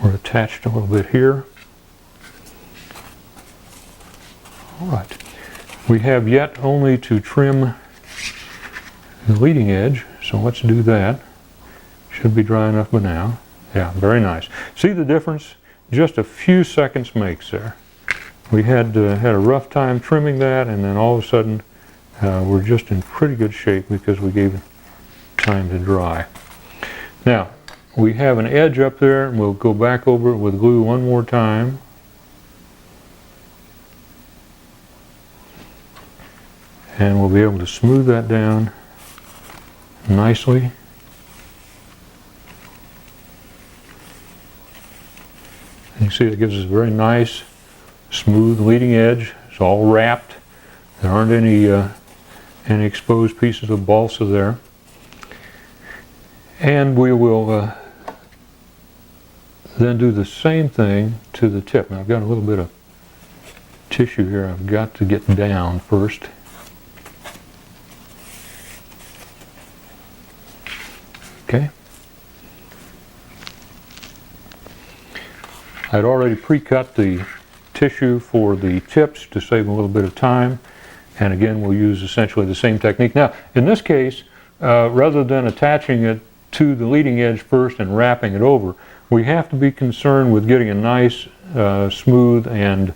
We're attached a little bit here. All right. We have yet only to trim the leading edge, so let's do that. Should be dry enough by now. Yeah, very nice. See the difference? Just a few seconds makes there. We had a rough time trimming that, and then all of a sudden we're just in pretty good shape because we gave it time to dry. Now, we have an edge up there, and we'll go back over it with glue one more time. And we'll be able to smooth that down nicely. And you see it gives us a very nice, smooth leading edge. It's all wrapped. There aren't any exposed pieces of balsa there. And we will then do the same thing to the tip. Now I've got a little bit of tissue here I've got to get down first. Okay. I'd already pre-cut the tissue for the tips to save a little bit of time, and again we'll use essentially the same technique. Now in this case, rather than attaching it to the leading edge first and wrapping it over, we have to be concerned with getting a nice smooth and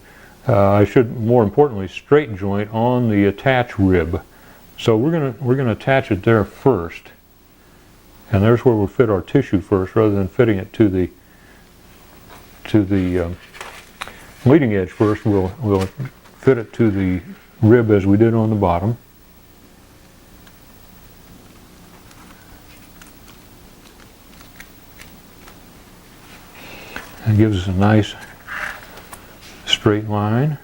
more importantly straight joint on the attach rib. So we're gonna attach it there first, and there's where we'll fit our tissue first rather than fitting it to the leading edge first. We'll fit it to the rib as we did on the bottom. It gives us a nice straight line.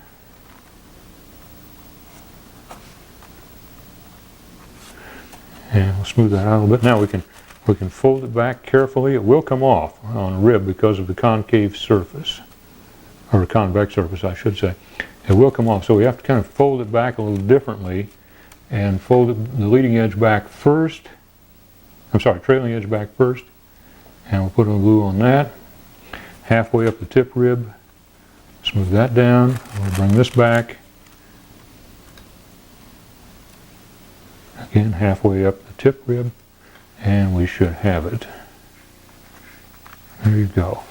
And we'll smooth that out a little bit. Now we can fold it back carefully. It will come off on the rib because of the concave surface, or convex surface I should say. It will come off, so we have to kind of fold it back a little differently and fold the leading edge back first. I'm sorry, trailing edge back first, and we'll put a glue on that. Halfway up the tip rib, smooth that down. We'll bring this back. Again, halfway up the tip rib, and we should have it. There you go.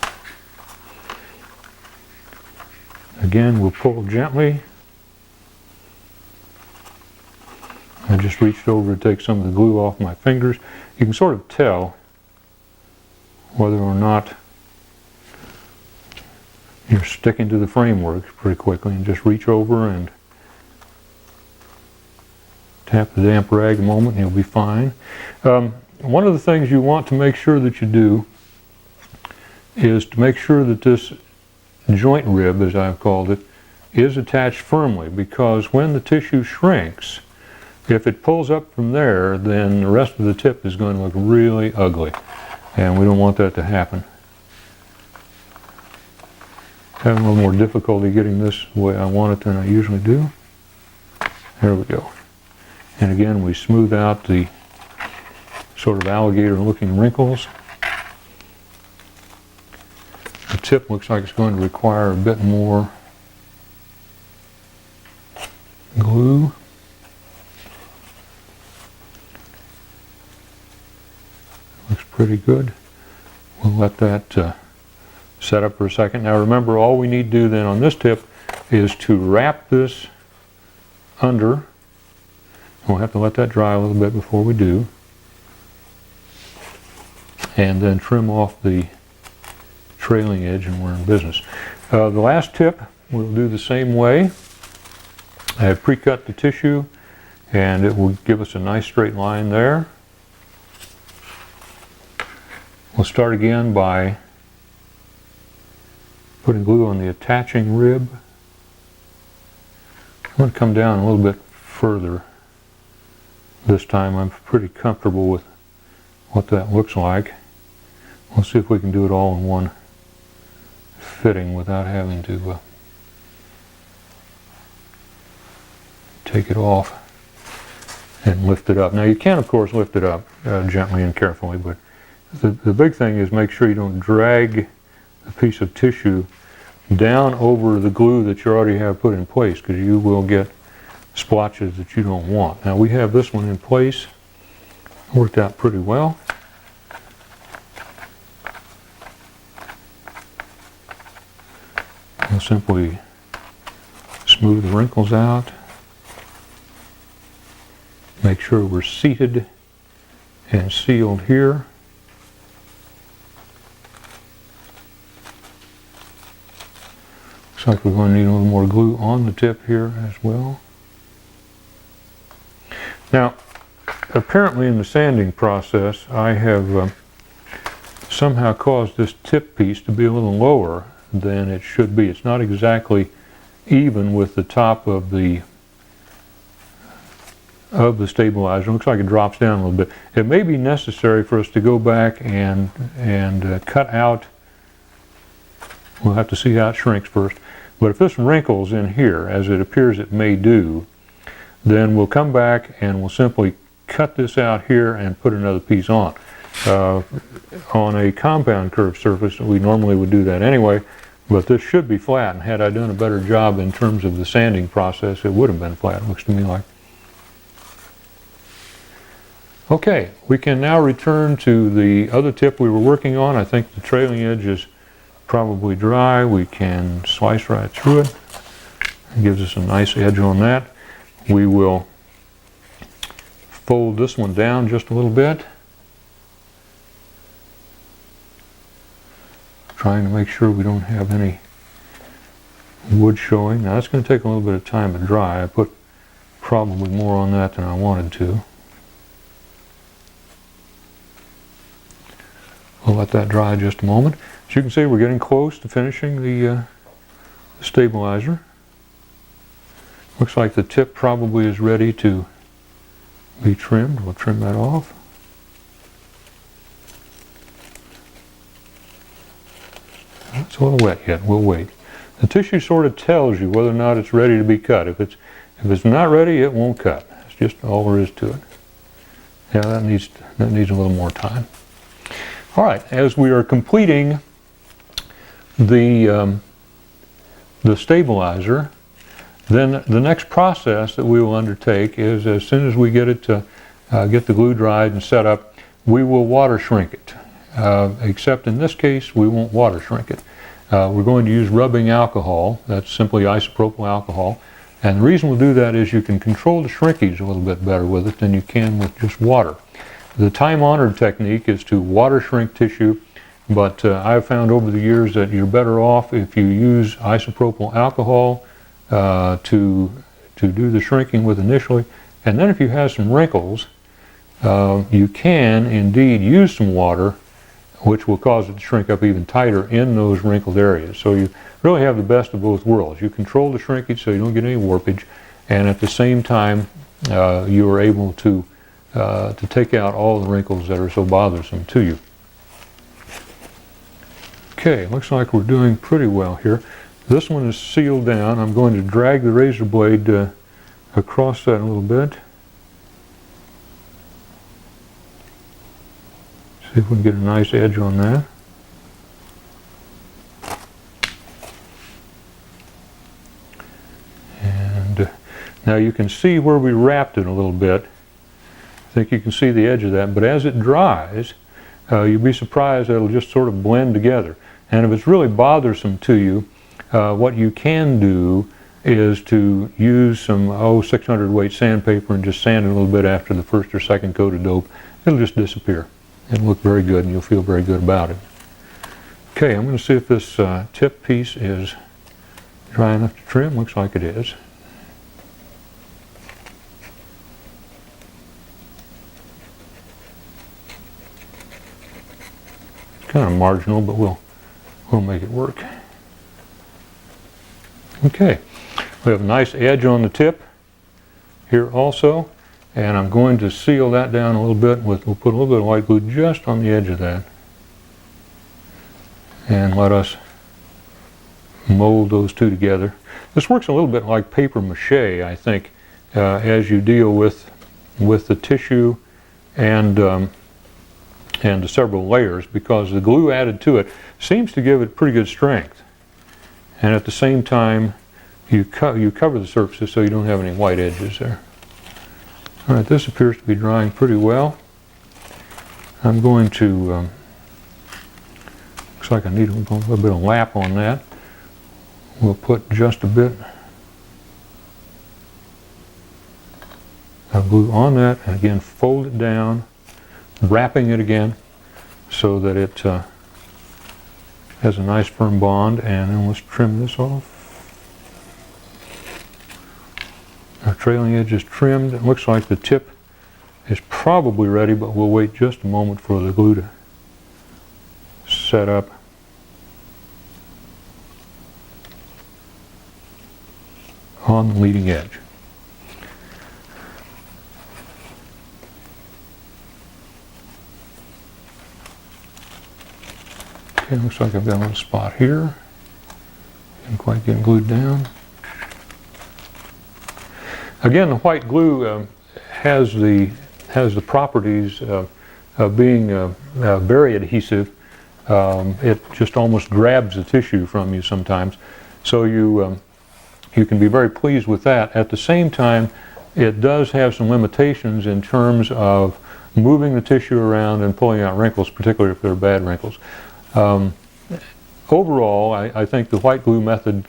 Again, we'll pull gently. I just reached over to take some of the glue off my fingers. You can sort of tell whether or not you're sticking to the framework pretty quickly, and just reach over and tap the damp rag a moment and you'll be fine. One of the things you want to make sure that you do is to make sure that this joint rib, as I've called it, is attached firmly, because when the tissue shrinks, if it pulls up from there, then the rest of the tip is going to look really ugly, and we don't want that to happen. Having a little more difficulty getting this the way I want it than I usually do. There we go. And again, we smooth out the sort of alligator-looking wrinkles. The tip looks like it's going to require a bit more glue. Looks pretty good. We'll let that set up for a second. Now remember, all we need to do then on this tip is to wrap this under. We'll have to let that dry a little bit before we do. And then trim off the trailing edge and we're in business. The last tip, we'll do the same way. I have pre-cut the tissue and it will give us a nice straight line there. We'll start again by putting glue on the attaching rib. I'm going to come down a little bit further this time. I'm pretty comfortable with what that looks like. We'll see if we can do it all in one fitting without having to take it off and lift it up. Now you can of course lift it up gently and carefully, but the big thing is make sure you don't drag a piece of tissue down over the glue that you already have put in place, because you will get splotches that you don't want. Now we have this one in place. Worked out pretty well. We'll simply smooth the wrinkles out. Make sure we're seated and sealed here. Looks like we're going to need a little more glue on the tip here as well. Now, apparently in the sanding process, I have somehow caused this tip piece to be a little lower than it should be. It's not exactly even with the top of the stabilizer. It looks like it drops down a little bit. It may be necessary for us to go back and cut out. We'll have to see how it shrinks first. But if this wrinkles in here, as it appears it may do, then we'll come back and we'll simply cut this out here and put another piece on. On a compound curved surface, we normally would do that anyway, but this should be flat, and had I done a better job in terms of the sanding process, it would have been flat, it looks to me like. Okay, we can now return to the other tip we were working on. I think the trailing edge is probably dry. We can slice right through it. It gives us a nice edge on that. We will fold this one down just a little bit, trying to make sure we don't have any wood showing. Now that's going to take a little bit of time to dry. I put probably more on that than I wanted to. We'll let that dry just a moment. As you can see, we're getting close to finishing the stabilizer. Looks like the tip probably is ready to be trimmed. We'll trim that off. It's a little wet yet. We'll wait. The tissue sort of tells you whether or not it's ready to be cut. If it's not ready, it won't cut. That's just all there is to it. Yeah, that needs a little more time. All right, as we are completing the stabilizer, then the next process that we will undertake is, as soon as we get it to get the glue dried and set up, we will water shrink it. Except in this case, we won't water shrink it. We're going to use rubbing alcohol. That's simply isopropyl alcohol. And the reason we'll do that is you can control the shrinkage a little bit better with it than you can with just water. The time-honored technique is to water shrink tissue, but I've found over the years that you're better off if you use isopropyl alcohol to do the shrinking with initially. And then if you have some wrinkles, you can indeed use some water, which will cause it to shrink up even tighter in those wrinkled areas. So you really have the best of both worlds. You control the shrinkage so you don't get any warpage, and at the same time you are able to take out all the wrinkles that are so bothersome to you. Okay, looks like we're doing pretty well here. This one is sealed down. I'm going to drag the razor blade across that a little bit. See if we can get a nice edge on that. And now you can see where we wrapped it a little bit. I think you can see the edge of that, but as it dries, you'll be surprised that it'll just sort of blend together. And if it's really bothersome to you, what you can do is to use some 600 weight sandpaper and just sand it a little bit after the first or second coat of dope. It'll just disappear. It'll look very good and you'll feel very good about it. Okay, I'm going to see if this tip piece is dry enough to trim. Looks like it is. Kind of marginal, but we'll make it work. Okay, we have a nice edge on the tip here also, and I'm going to seal that down a little bit we'll put a little bit of white glue just on the edge of that, and let us mold those two together. This works a little bit like paper mache, I think, as you deal with the tissue and the several layers, because the glue added to it seems to give it pretty good strength. And at the same time, you cover the surfaces so you don't have any white edges there. All right, this appears to be drying pretty well. I'm going to, looks like I need a little bit of lap on that. We'll put just a bit of glue on that, and again fold it down, wrapping it again so that it has a nice firm bond, and then let's trim this off. Our trailing edge is trimmed. It looks like the tip is probably ready, but we'll wait just a moment for the glue to set up. On the leading edge. Okay, looks like I've got a little spot here. Didn't quite get glued down. Again, the white glue has the properties of being very adhesive. It just almost grabs the tissue from you sometimes. So you can be very pleased with that. At the same time, it does have some limitations in terms of moving the tissue around and pulling out wrinkles, particularly if they're bad wrinkles. Overall, I think the white glue method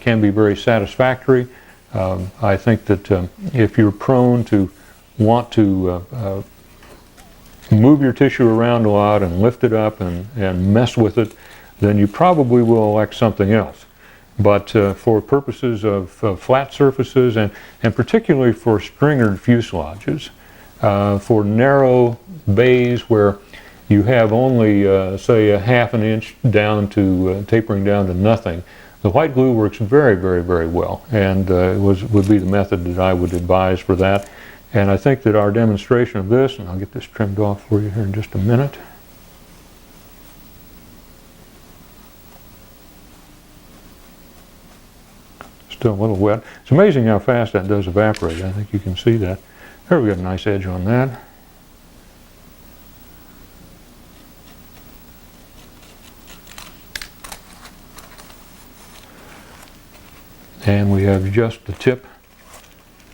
can be very satisfactory. I think that if you're prone to want to move your tissue around a lot and lift it up and mess with it, then you probably will elect something else. But for purposes of flat surfaces and particularly for stringered fuselages, for narrow bays where you have only, say, a ½ inch down to tapering down to nothing, the white glue works very, very, very well, and would be the method that I would advise for that. And I think that our demonstration of this, and I'll get this trimmed off for you here in just a minute. Still a little wet. It's amazing how fast that does evaporate. I think you can see that. There, we got a nice edge on that. And we have just the tip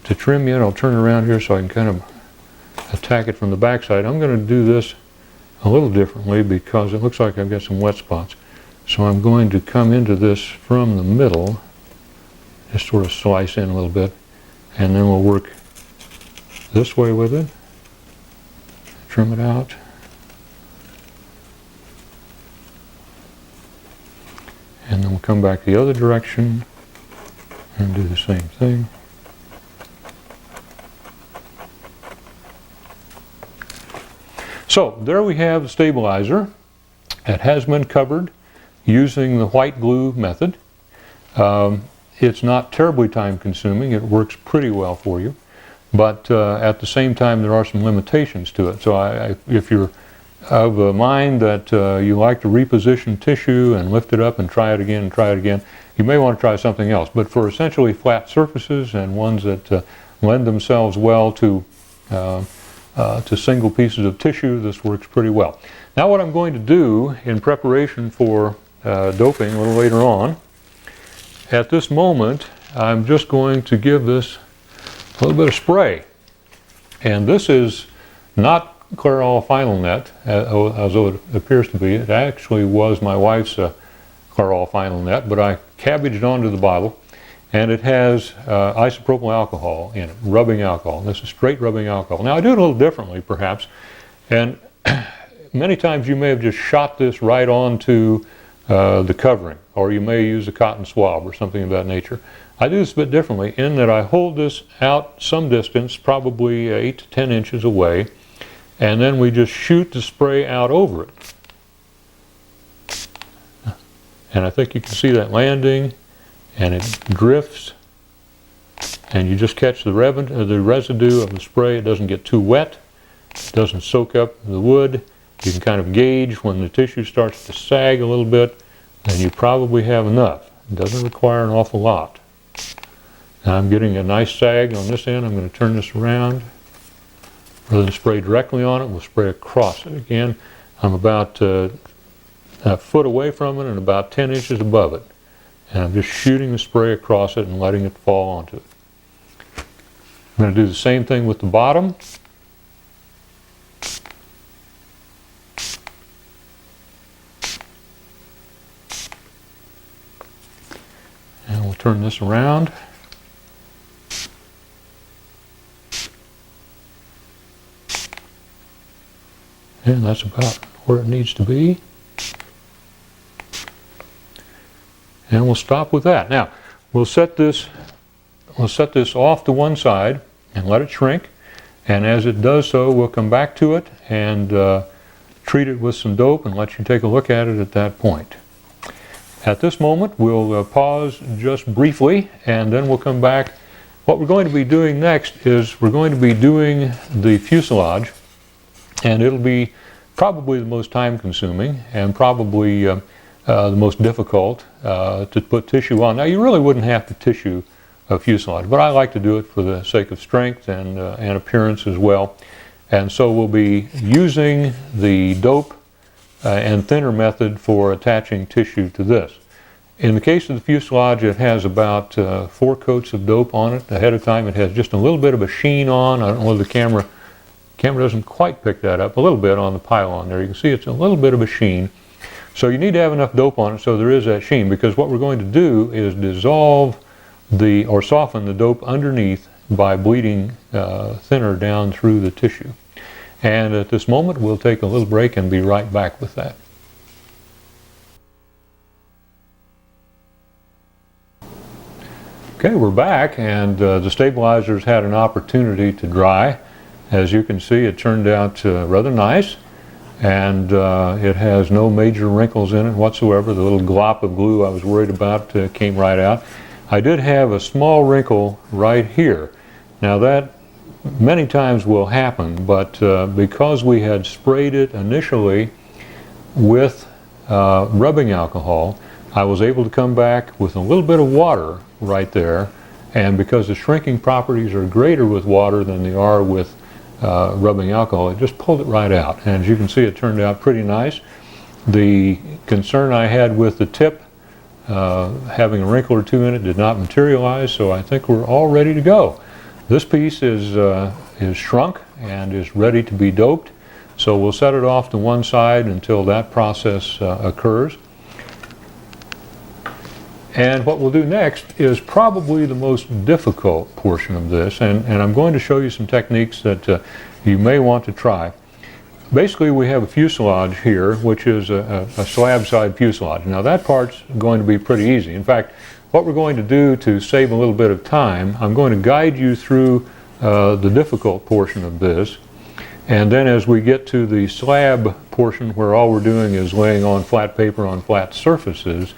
to trim yet. I'll turn it around here so I can kind of attack it from the backside. I'm going to do this a little differently because it looks like I've got some wet spots. So I'm going to come into this from the middle, just sort of slice in a little bit, and then we'll work this way with it, trim it out. And then we'll come back the other direction and do the same thing. So there we have the stabilizer. It has been covered using the white glue method. It's not terribly time consuming. It works pretty well for you. But at the same time, there are some limitations to it. So if you're of a mind that you like to reposition tissue and lift it up and try it again and try it again, you may want to try something else. But for essentially flat surfaces and ones that lend themselves well to single pieces of tissue, this works pretty well. Now what I'm going to do in preparation for doping a little later on, at this moment I'm just going to give this a little bit of spray. And this is not Clairol Final Net, as though it appears to be. It actually was my wife's Clairol Final Net, but I cabbaged onto the bottle, and it has isopropyl alcohol in it, rubbing alcohol. This is straight rubbing alcohol. Now I do it a little differently perhaps, and many times you may have just shot this right onto the covering, or you may use a cotton swab or something of that nature. I do this a bit differently in that I hold this out some distance, probably 8 to 10 inches away, and then we just shoot the spray out over it. And I think you can see that landing, and it drifts, and you just catch the residue of the spray. It doesn't get too wet, it doesn't soak up the wood. You can kind of gauge when the tissue starts to sag a little bit, and you probably have enough. It doesn't require an awful lot. Now I'm getting a nice sag on this end. I'm going to turn this around. Rather than spray directly on it, we'll spray across it. Again, I'm about a foot away from it and about 10 inches above it. And I'm just shooting the spray across it and letting it fall onto it. I'm going to do the same thing with the bottom. And we'll turn this around. And that's about where it needs to be. And we'll stop with that. Now, we'll set this off to one side and let it shrink. And as it does so, we'll come back to it and treat it with some dope and let you take a look at it at that point. At this moment, we'll pause just briefly, and then we'll come back. What we're going to be doing next is we're going to be doing the fuselage, and it'll be probably the most time-consuming and probably the most difficult to put tissue on. Now, you really wouldn't have to tissue a fuselage, but I like to do it for the sake of strength and appearance as well. And so we'll be using the dope and thinner method for attaching tissue to this. In the case of the fuselage, it has about 4 coats of dope on it ahead of time. It has just a little bit of a sheen on. I don't know whether the camera doesn't quite pick that up, a little bit on the pylon there. You can see it's a little bit of a sheen. So you need to have enough dope on it so there is that sheen, because what we're going to do is dissolve or soften the dope underneath by bleeding thinner down through the tissue. And at this moment, we'll take a little break and be right back with that. Okay, we're back, and the stabilizers had an opportunity to dry. As you can see, it turned out rather nice, and it has no major wrinkles in it whatsoever. The little glop of glue I was worried about came right out. I did have a small wrinkle right here. Now that many times will happen, but because we had sprayed it initially with rubbing alcohol, I was able to come back with a little bit of water right there, and because the shrinking properties are greater with water than they are with rubbing alcohol, it just pulled it right out. And as you can see, it turned out pretty nice. The concern I had with the tip having a wrinkle or two in it did not materialize, so I think we're all ready to go. This piece is shrunk and is ready to be doped, so we'll set it off to one side until that process occurs. And what we'll do next is probably the most difficult portion of this, and I'm going to show you some techniques that you may want to try. Basically, we have a fuselage here, which is a slab side fuselage. Now that part's going to be pretty easy. In fact, what we're going to do to save a little bit of time, I'm going to guide you through the difficult portion of this, and then as we get to the slab portion where all we're doing is laying on flat paper on flat surfaces,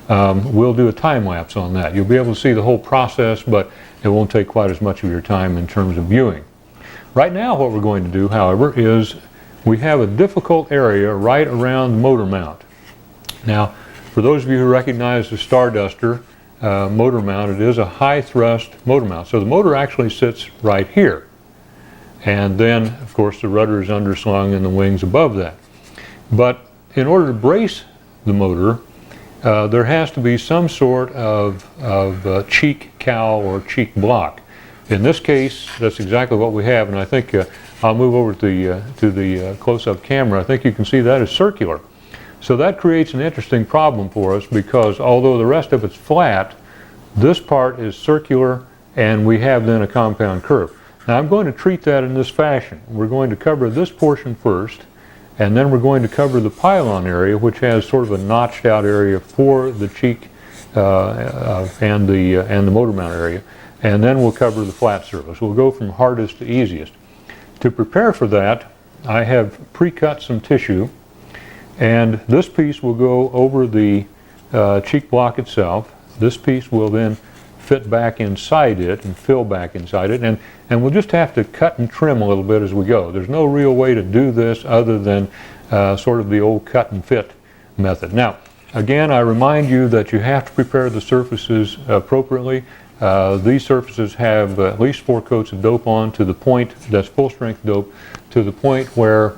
we'll do a time lapse on that. You'll be able to see the whole process, but it won't take quite as much of your time in terms of viewing. Right now what we're going to do, however, is we have a difficult area right around the motor mount. Now, for those of you who recognize the Starduster motor mount, it is a high thrust motor mount. So the motor actually sits right here. And then, of course, the rudder is underslung and the wings above that. But in order to brace the motor, there has to be some sort of cheek cowl or cheek block. In this case, that's exactly what we have, and I think I'll move over to the close-up camera. I think you can see that is circular. So that creates an interesting problem for us, because although the rest of it's flat, this part is circular and we have then a compound curve. Now I'm going to treat that in this fashion. We're going to cover this portion first, and then we're going to cover the pylon area, which has sort of a notched out area for the cheek and the motor mount area, and then we'll cover the flat surface. We'll go from hardest to easiest. To prepare for that, I have pre-cut some tissue, and this piece will go over the cheek block itself. This piece will then fit back inside it and fill back inside it, and we'll just have to cut and trim a little bit as we go. There's no real way to do this other than sort of the old cut and fit method. Now, again, I remind you that you have to prepare the surfaces appropriately. These surfaces have at least 4 coats of dope on, to the point, that's full strength dope, to the point where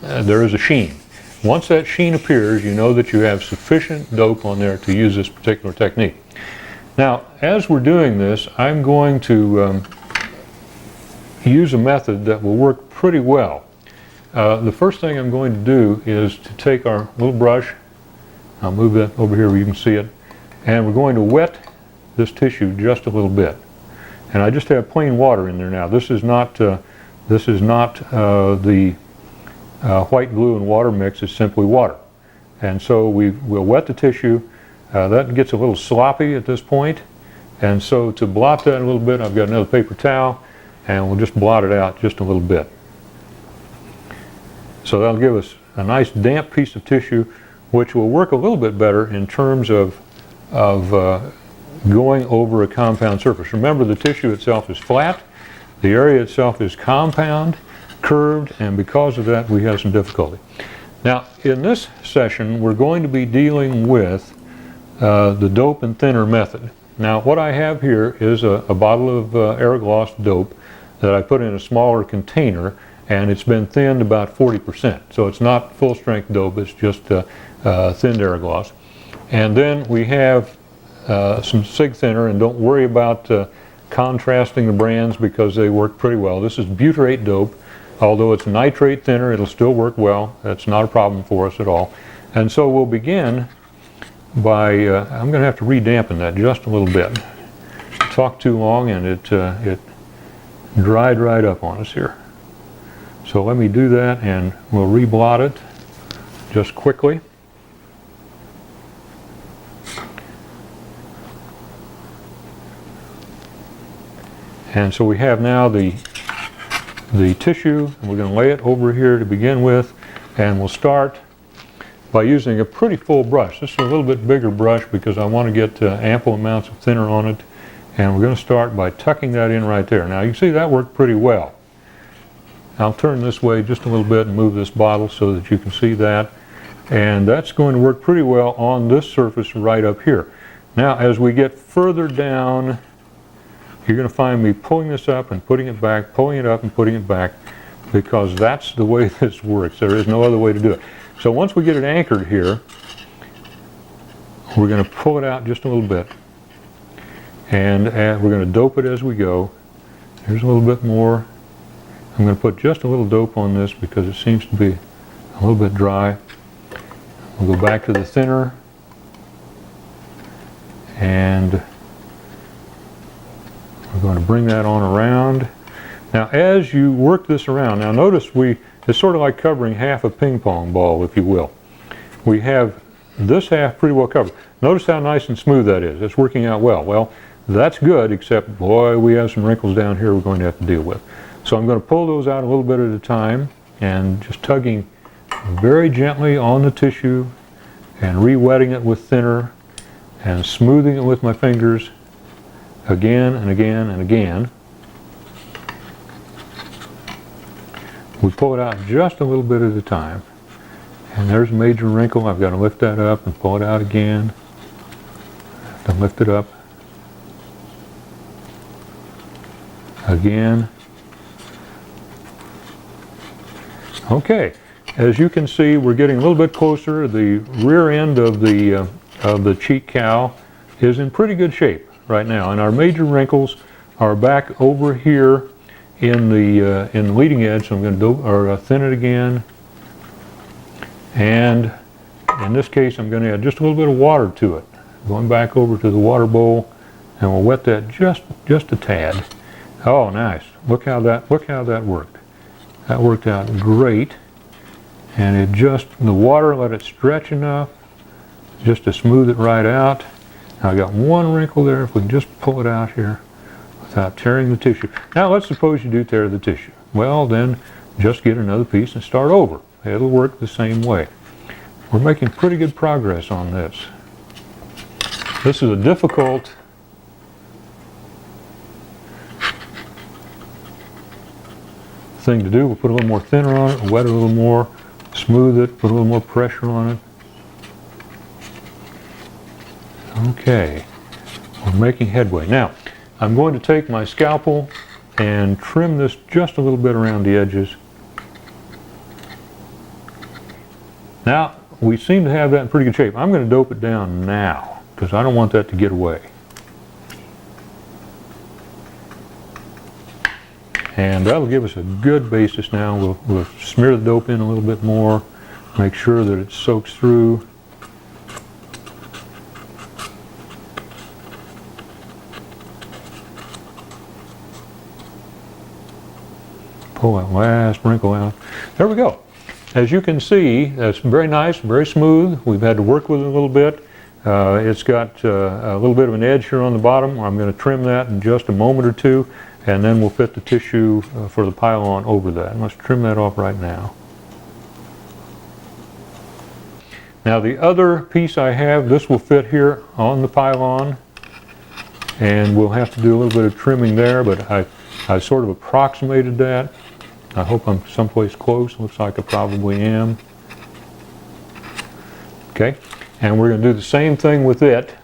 there is a sheen. Once that sheen appears, you know that you have sufficient dope on there to use this particular technique. Now, as we're doing this, I'm going to use a method that will work pretty well. The first thing I'm going to do is to take our little brush, I'll move that over here where you can see it, and we're going to wet this tissue just a little bit. And I just have plain water in there now. This is not the white glue and water mix, is simply water. And so we'll wet the tissue. That gets a little sloppy at this point, and so to blot that a little bit, I've got another paper towel, and we'll just blot it out just a little bit. So that'll give us a nice damp piece of tissue, which will work a little bit better in terms of going over a compound surface. Remember, the tissue itself is flat, the area itself is compound, curved, and because of that we have some difficulty. Now, in this session we're going to be dealing with the dope and thinner method. Now, what I have here is a bottle of Aerogloss dope that I put in a smaller container, and it's been thinned about 40%. So it's not full strength dope, it's just thinned Aerogloss. And then we have some Sig thinner, and don't worry about contrasting the brands because they work pretty well. This is butyrate dope. Although it's nitrate thinner, it'll still work well. That's not a problem for us at all. And so we'll begin by, I'm going to have to re-dampen that just a little bit. Talked too long and it dried right up on us here. So let me do that and we'll re-blot it just quickly. And so we have now the tissue, and we're going to lay it over here to begin with, and we'll start by using a pretty full brush. This is a little bit bigger brush because I want to get ample amounts of thinner on it, and we're going to start by tucking that in right there. Now you can see that worked pretty well. I'll turn this way just a little bit and move this bottle so that you can see that, and that's going to work pretty well on this surface right up here. Now as we get further down, you're going to find me pulling this up and putting it back, pulling it up and putting it back, because that's the way this works. There is no other way to do it. So once we get it anchored here, we're going to pull it out just a little bit, and we're going to dope it as we go. Here's a little bit more. I'm going to put just a little dope on this because it seems to be a little bit dry. We'll go back to the thinner, and we're going to bring that on around. Now as you work this around, now notice it's sort of like covering half a ping pong ball, if you will. We have this half pretty well covered. Notice how nice and smooth that is. It's working out well. Well, that's good, except boy, we have some wrinkles down here we're going to have to deal with. So I'm going to pull those out a little bit at a time and just tugging very gently on the tissue and re-wetting it with thinner and smoothing it with my fingers again and again and again. We pull it out just a little bit at a time. And there's a major wrinkle. I've got to lift that up and pull it out again. I have to lift it up again. Okay, as you can see, we're getting a little bit closer. The rear end of the cheek cowl is in pretty good shape right now, and our major wrinkles are back over here in the leading edge. So I'm going to thin it again, and in this case, I'm going to add just a little bit of water to it. Going back over to the water bowl, and we'll wet that just a tad. Oh, nice! Look how that worked. That worked out great, and the water let it stretch enough just to smooth it right out. Now I got one wrinkle there. If we can just pull it out here without tearing the tissue. Now let's suppose you do tear the tissue. Well, then just get another piece and start over. It'll work the same way. We're making pretty good progress on this. This is a difficult thing to do. We'll put a little more thinner on it, wet it a little more, smooth it, put a little more pressure on it. Okay, we're making headway. Now, I'm going to take my scalpel and trim this just a little bit around the edges. Now, we seem to have that in pretty good shape. I'm going to dope it down now because I don't want that to get away. And that'll give us a good basis now. We'll smear the dope in a little bit more, make sure that it soaks through. Pull that last wrinkle out. There we go. As you can see, it's very nice, very smooth. We've had to work with it a little bit. It's got a little bit of an edge here on the bottom. I'm going to trim that in just a moment or two, and then we'll fit the tissue for the pylon over that. And let's trim that off right now. Now the other piece I have, this will fit here on the pylon, and we'll have to do a little bit of trimming there, but I sort of approximated that. I hope I'm someplace close. Looks like I probably am. Okay, and we're going to do the same thing with it.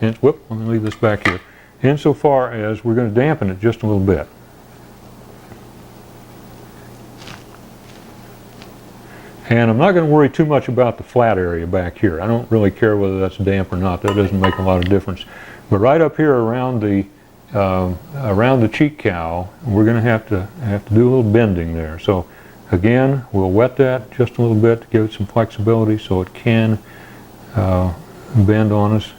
And, whoop, let me leave this back here. Insofar as we're going to dampen it just a little bit. And I'm not going to worry too much about the flat area back here. I don't really care whether that's damp or not. That doesn't make a lot of difference. But right up here around the cheek cowl, we're going to have to do a little bending there. So again, we'll wet that just a little bit to give it some flexibility so it can bend on us.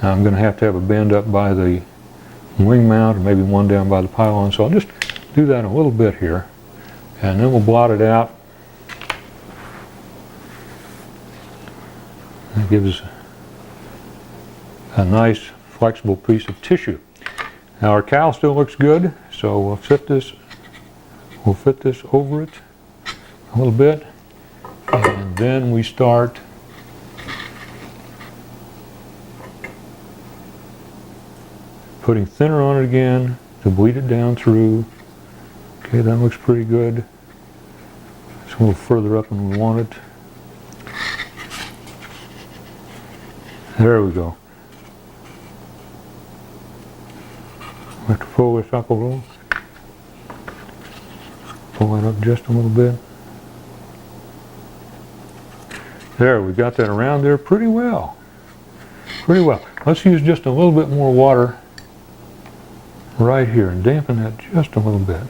I'm going to have a bend up by the wing mount, or maybe one down by the pylon. So I'll just do that a little bit here, and then we'll blot it out. That gives us a nice flexible piece of tissue. Now our cowl still looks good, so we'll fit this over it a little bit, and then we start putting thinner on it again to bleed it down through. Okay, that looks pretty good. It's a little further up than we want it. There we go. I have to pull this up a little. Pull it up just a little bit. There, we got that around there pretty well. Pretty well. Let's use just a little bit more water right here and dampen that just a little bit.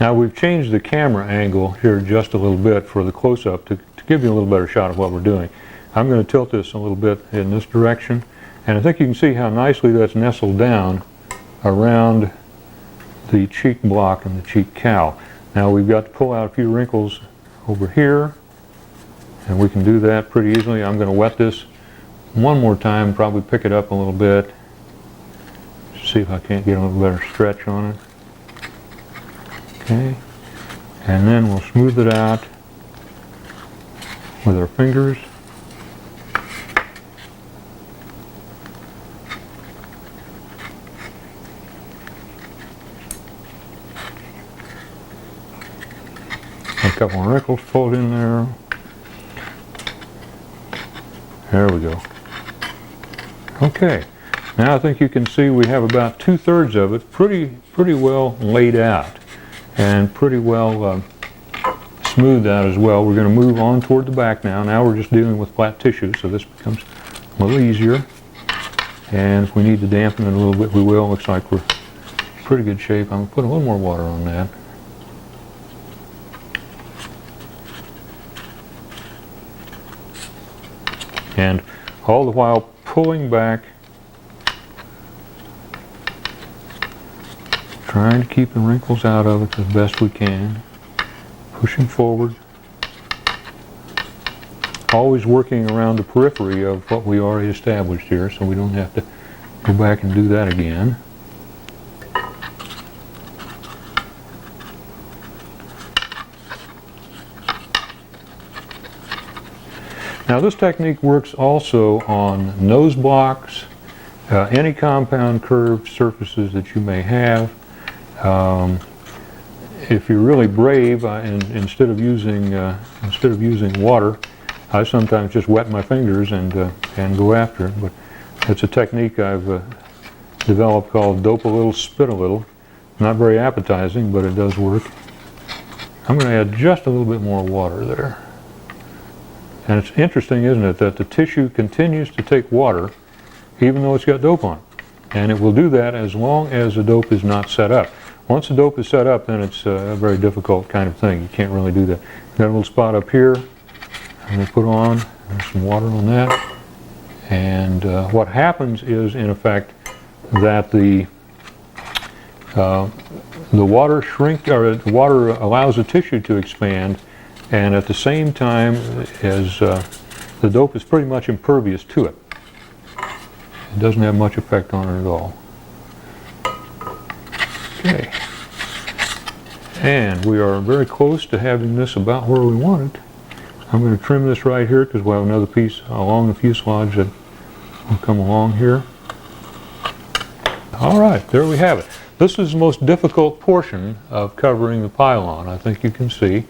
Now we've changed the camera angle here just a little bit for the close-up to give you a little better shot of what we're doing. I'm going to tilt this a little bit in this direction. And I think you can see how nicely that's nestled down around the cheek block and the cheek cowl. Now we've got to pull out a few wrinkles over here, and we can do that pretty easily. I'm going to wet this one more time, probably pick it up a little bit, see if I can't get a little better stretch on it. Okay, and then we'll smooth it out with our fingers. couple of wrinkles pulled in there. There we go. Okay, now I think you can see we have about 2/3 of it pretty well laid out and pretty well smoothed out as well. We're going to move on toward the back now. Now we're just dealing with flat tissue, so this becomes a little easier. And if we need to dampen it a little bit, we will. Looks like we're in pretty good shape. I'm going to put a little more water on that. And all the while pulling back, trying to keep the wrinkles out of it as best we can, pushing forward, always working around the periphery of what we already established here, so we don't have to go back and do that again. Now this technique works also on nose blocks, any compound curved surfaces that you may have. If you're really brave, and instead of using water, I sometimes just wet my fingers and go after it. But it's a technique I've developed called dope a little, spit a little. Not very appetizing, but it does work. I'm going to add just a little bit more water there. And it's interesting, isn't it, that the tissue continues to take water even though it's got dope on it. And it will do that as long as the dope is not set up. Once the dope is set up, then it's a very difficult kind of thing. You can't really do that. Got a little spot up here. I'm going to put on some water on that. And what happens is, in effect, that the water allows the tissue to expand, and at the same time as the dope is pretty much impervious to it. It doesn't have much effect on it at all. Okay. And we are very close to having this about where we want it. I'm going to trim this right here because we'll have another piece along the fuselage that will come along here. All right, there we have it. This is the most difficult portion of covering the pylon. I think you can see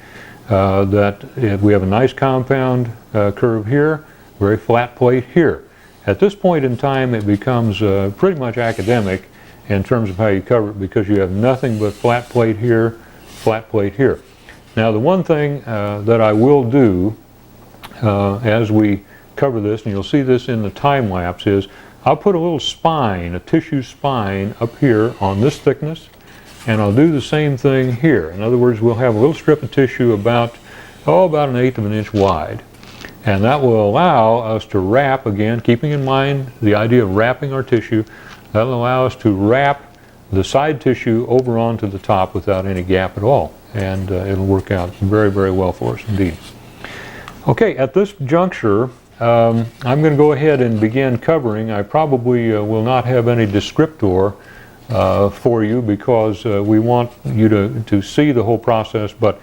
that we have a nice compound curve here, very flat plate here. At this point in time, it becomes pretty much academic in terms of how you cover it, because you have nothing but flat plate here, flat plate here. Now the one thing that I will do as we cover this, and you'll see this in the time lapse, is I'll put a little spine, a tissue spine up here on this thickness, and I'll do the same thing here. In other words, we'll have a little strip of tissue about 1/8 of an inch wide. And that will allow us to wrap, again, keeping in mind the idea of wrapping our tissue, that will allow us to wrap the side tissue over onto the top without any gap at all. And it'll work out very, very well for us indeed. Okay, at this juncture, I'm going to go ahead and begin covering. I probably will not have any descriptor for you, because we want you to see the whole process, but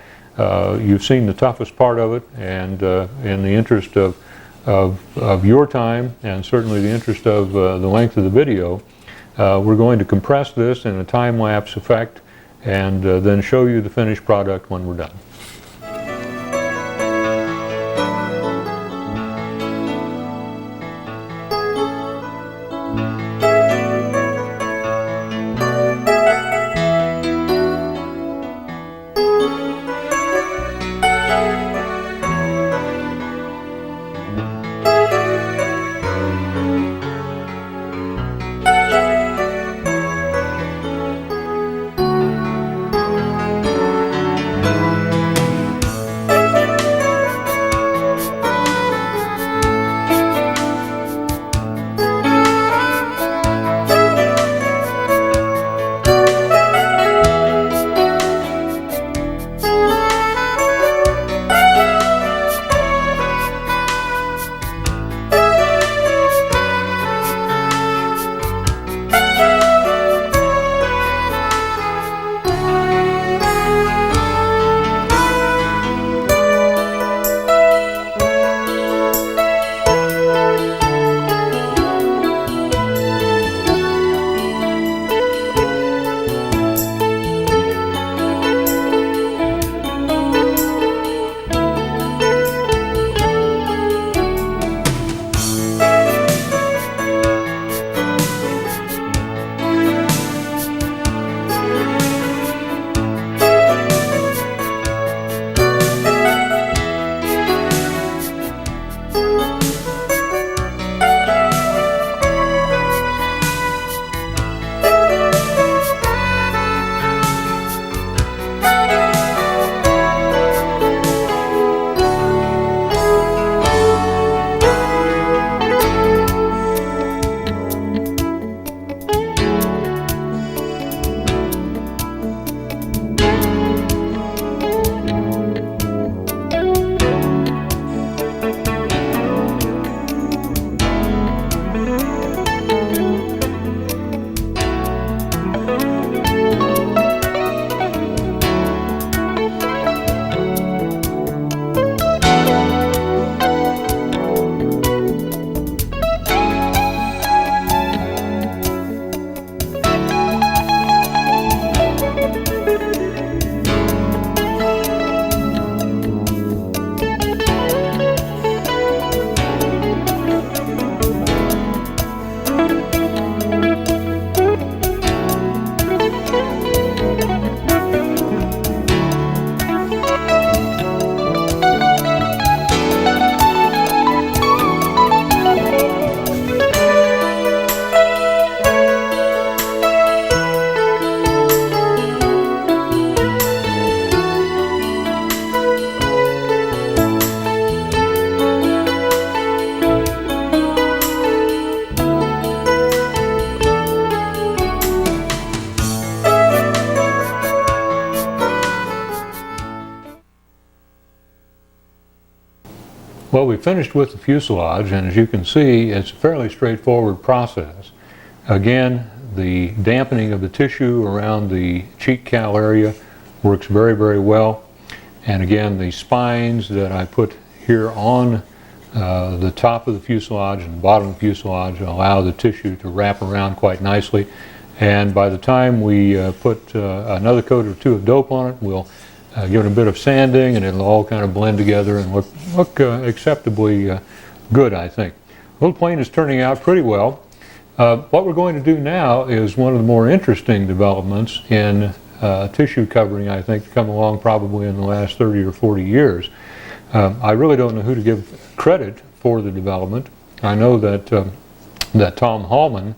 you've seen the toughest part of it, and in the interest of your time, and certainly the interest of the length of the video, we're going to compress this in a time-lapse effect, and then show you the finished product when we're done. we finished with the fuselage, and as you can see, it's a fairly straightforward process. Again, the dampening of the tissue around the cheek cowl area works very, very well. And again, the spines that I put here on the top of the fuselage and the bottom of the fuselage allow the tissue to wrap around quite nicely. And by the time we put another coat or two of dope on it, we'll give it a bit of sanding, and it'll all kind of blend together and look acceptably good, I think. The little plane is turning out pretty well. What we're going to do now is one of the more interesting developments in tissue covering, I think, to come along probably in the last 30 or 40 years. I really don't know who to give credit for the development. I know that that Tom Hallman,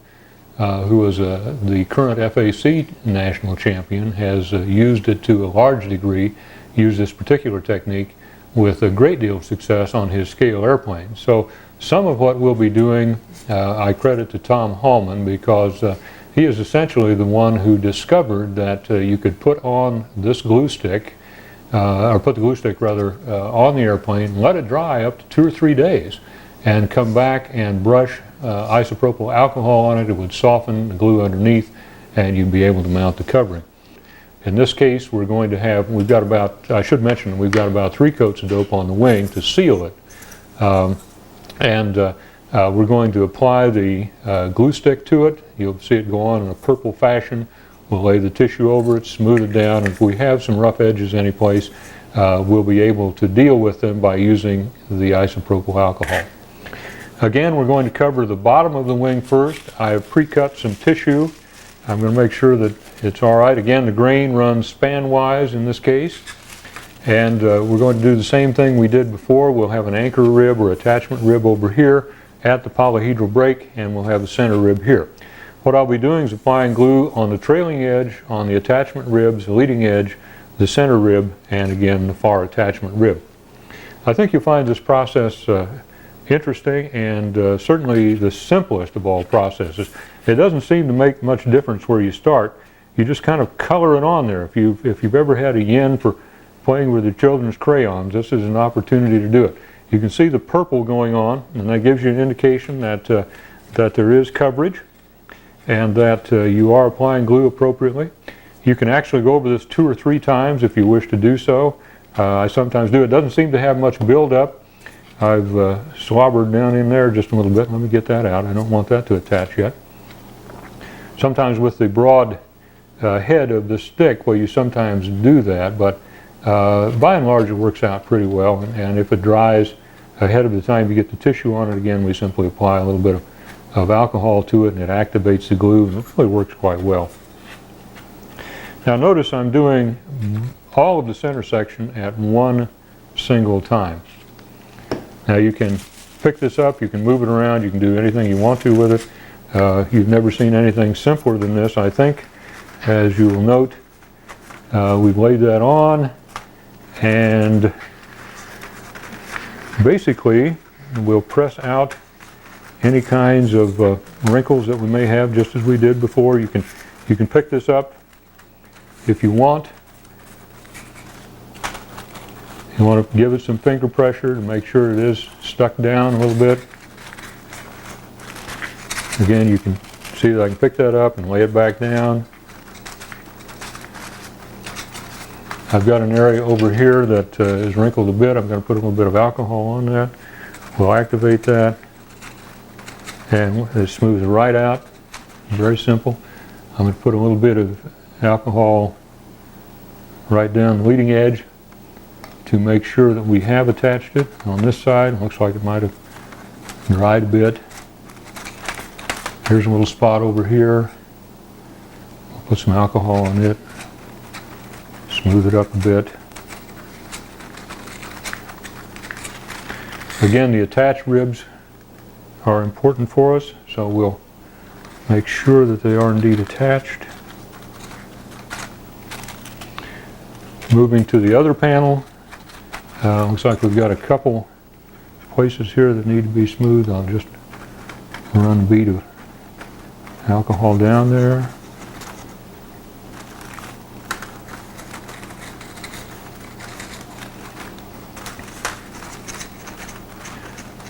who is the current FAC national champion, has used it to a large degree, used this particular technique with a great deal of success on his scale airplanes. So some of what we'll be doing, I credit to Tom Hallman, because he is essentially the one who discovered that you could put on this glue stick, or put the glue stick rather, on the airplane, let it dry up to 2 or 3 days, and come back and brush isopropyl alcohol on it. It would soften the glue underneath, and you'd be able to mount the covering. In this case, we're going to have, we've got about, I should mention, we've got about 3 coats of dope on the wing to seal it. We're going to apply the glue stick to it. You'll see it go on in a purple fashion. We'll lay the tissue over it, smooth it down. If we have some rough edges any place, we'll be able to deal with them by using the isopropyl alcohol. Again, we're going to cover the bottom of the wing first. I have pre-cut some tissue. I'm going to make sure that it's all right. Again, the grain runs span-wise in this case. And we're going to do the same thing we did before. We'll have an anchor rib or attachment rib over here at the polyhedral break, and we'll have the center rib here. What I'll be doing is applying glue on the trailing edge, on the attachment ribs, the leading edge, the center rib, and again the far attachment rib. I think you'll find this process interesting, and certainly the simplest of all processes. It doesn't seem to make much difference where you start. You just kind of color it on there. If you've ever had a yen for playing with the children's crayons, this is an opportunity to do it. You can see the purple going on, and that gives you an indication that that there is coverage and that you are applying glue appropriately. You can actually go over this 2 or 3 times if you wish to do so. I sometimes do. It doesn't seem to have much buildup. I've slobbered down in there just a little bit. Let me get that out. I don't want that to attach yet. Sometimes with the broad head of the stick, well, you sometimes do that, but by and large it works out pretty well. And if it dries ahead of the time you get the tissue on it, again, we simply apply a little bit of alcohol to it, and it activates the glue, and it really works quite well. Now notice I'm doing all of the center section at one single time. Now you can pick this up, you can move it around, you can do anything you want to with it. You've never seen anything simpler than this, I think. As you will note, we've laid that on, and basically we'll press out any kinds of wrinkles that we may have, just as we did before. You can pick this up if you want. You want to give it some finger pressure to make sure it is stuck down a little bit. Again, you can see that I can pick that up and lay it back down. I've got an area over here that is wrinkled a bit. I'm going to put a little bit of alcohol on that. We'll activate that, and it smooths right out. Very simple. I'm going to put a little bit of alcohol right down the leading edge to make sure that we have attached it. On this side, it looks like it might have dried a bit. Here's a little spot over here. I'll put some alcohol on it, smooth it up a bit. Again, the attached ribs are important for us, so we'll make sure that they are indeed attached. Moving to the other panel, looks like we've got a couple places here that need to be smoothed. I'll just run a bead of alcohol down there.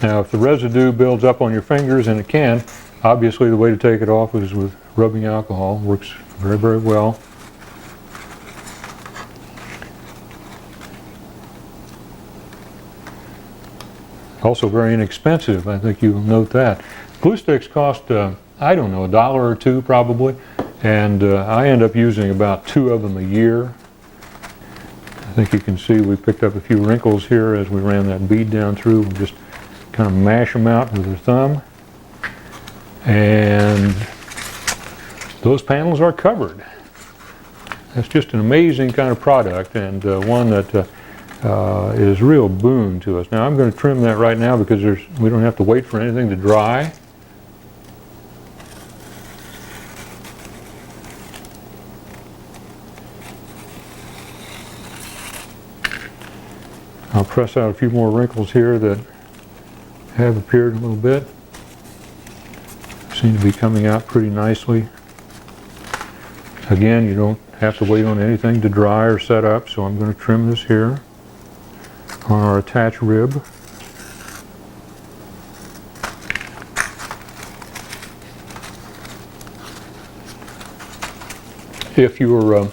Now if the residue builds up on your fingers, and it can, obviously the way to take it off is with rubbing alcohol. Works very, very well. Also very inexpensive, I think you'll note that. Glue sticks cost, I don't know, $1 or $2 probably, and I end up using about 2 of them a year. I think you can see we picked up a few wrinkles here as we ran that bead down through. We just kind of mash them out with the thumb, and those panels are covered. That's just an amazing kind of product, and one that is a real boon to us. Now I'm going to trim that right now because we don't have to wait for anything to dry. I'll press out a few more wrinkles here that have appeared a little bit. Seem to be coming out pretty nicely. Again, you don't have to wait on anything to dry or set up, so I'm going to trim this here on our attached rib. If you're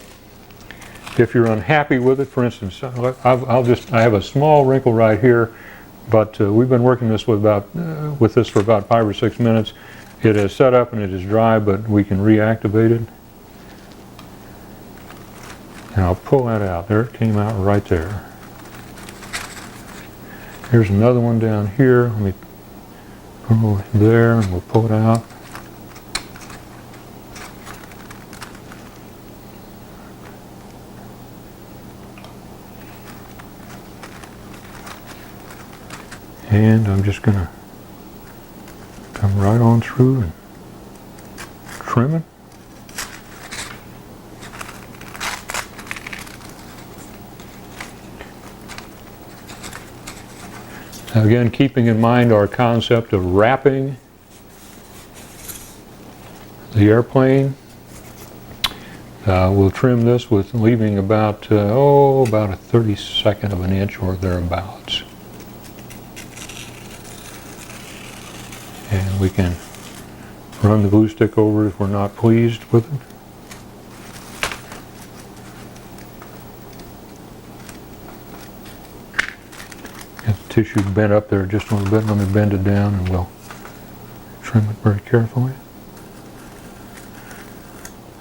unhappy with it, for instance, I have a small wrinkle right here, but we've been working with this for about 5 or 6 minutes. It is set up and it is dry, but we can reactivate it. And I'll pull that out. There it came out right there. Here's another one down here. Let me pull it there and we'll pull it out. And I'm just going to come right on through and trim it. Now again, keeping in mind our concept of wrapping the airplane, we'll trim this with leaving about a 32nd of an inch or thereabouts. And we can run the glue stick over if we're not pleased with it. Got the tissue bent up there just a little bit. Let me bend it down and we'll trim it very carefully.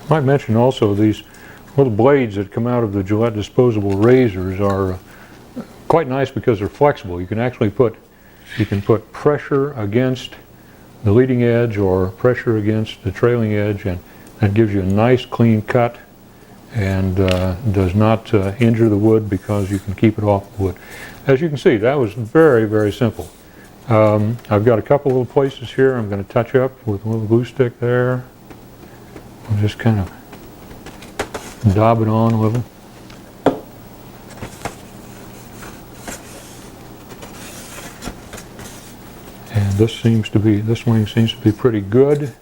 I might mention also these little blades that come out of the Gillette disposable razors are quite nice because they're flexible. You can actually put pressure against the leading edge or pressure against the trailing edge, and that gives you a nice clean cut and does not injure the wood because you can keep it off the wood. As you can see, that was very, very simple. I've got a couple little places here I'm going to touch up with a little glue stick there. I'll just kind of daub it on a little. And this wing seems to be pretty good.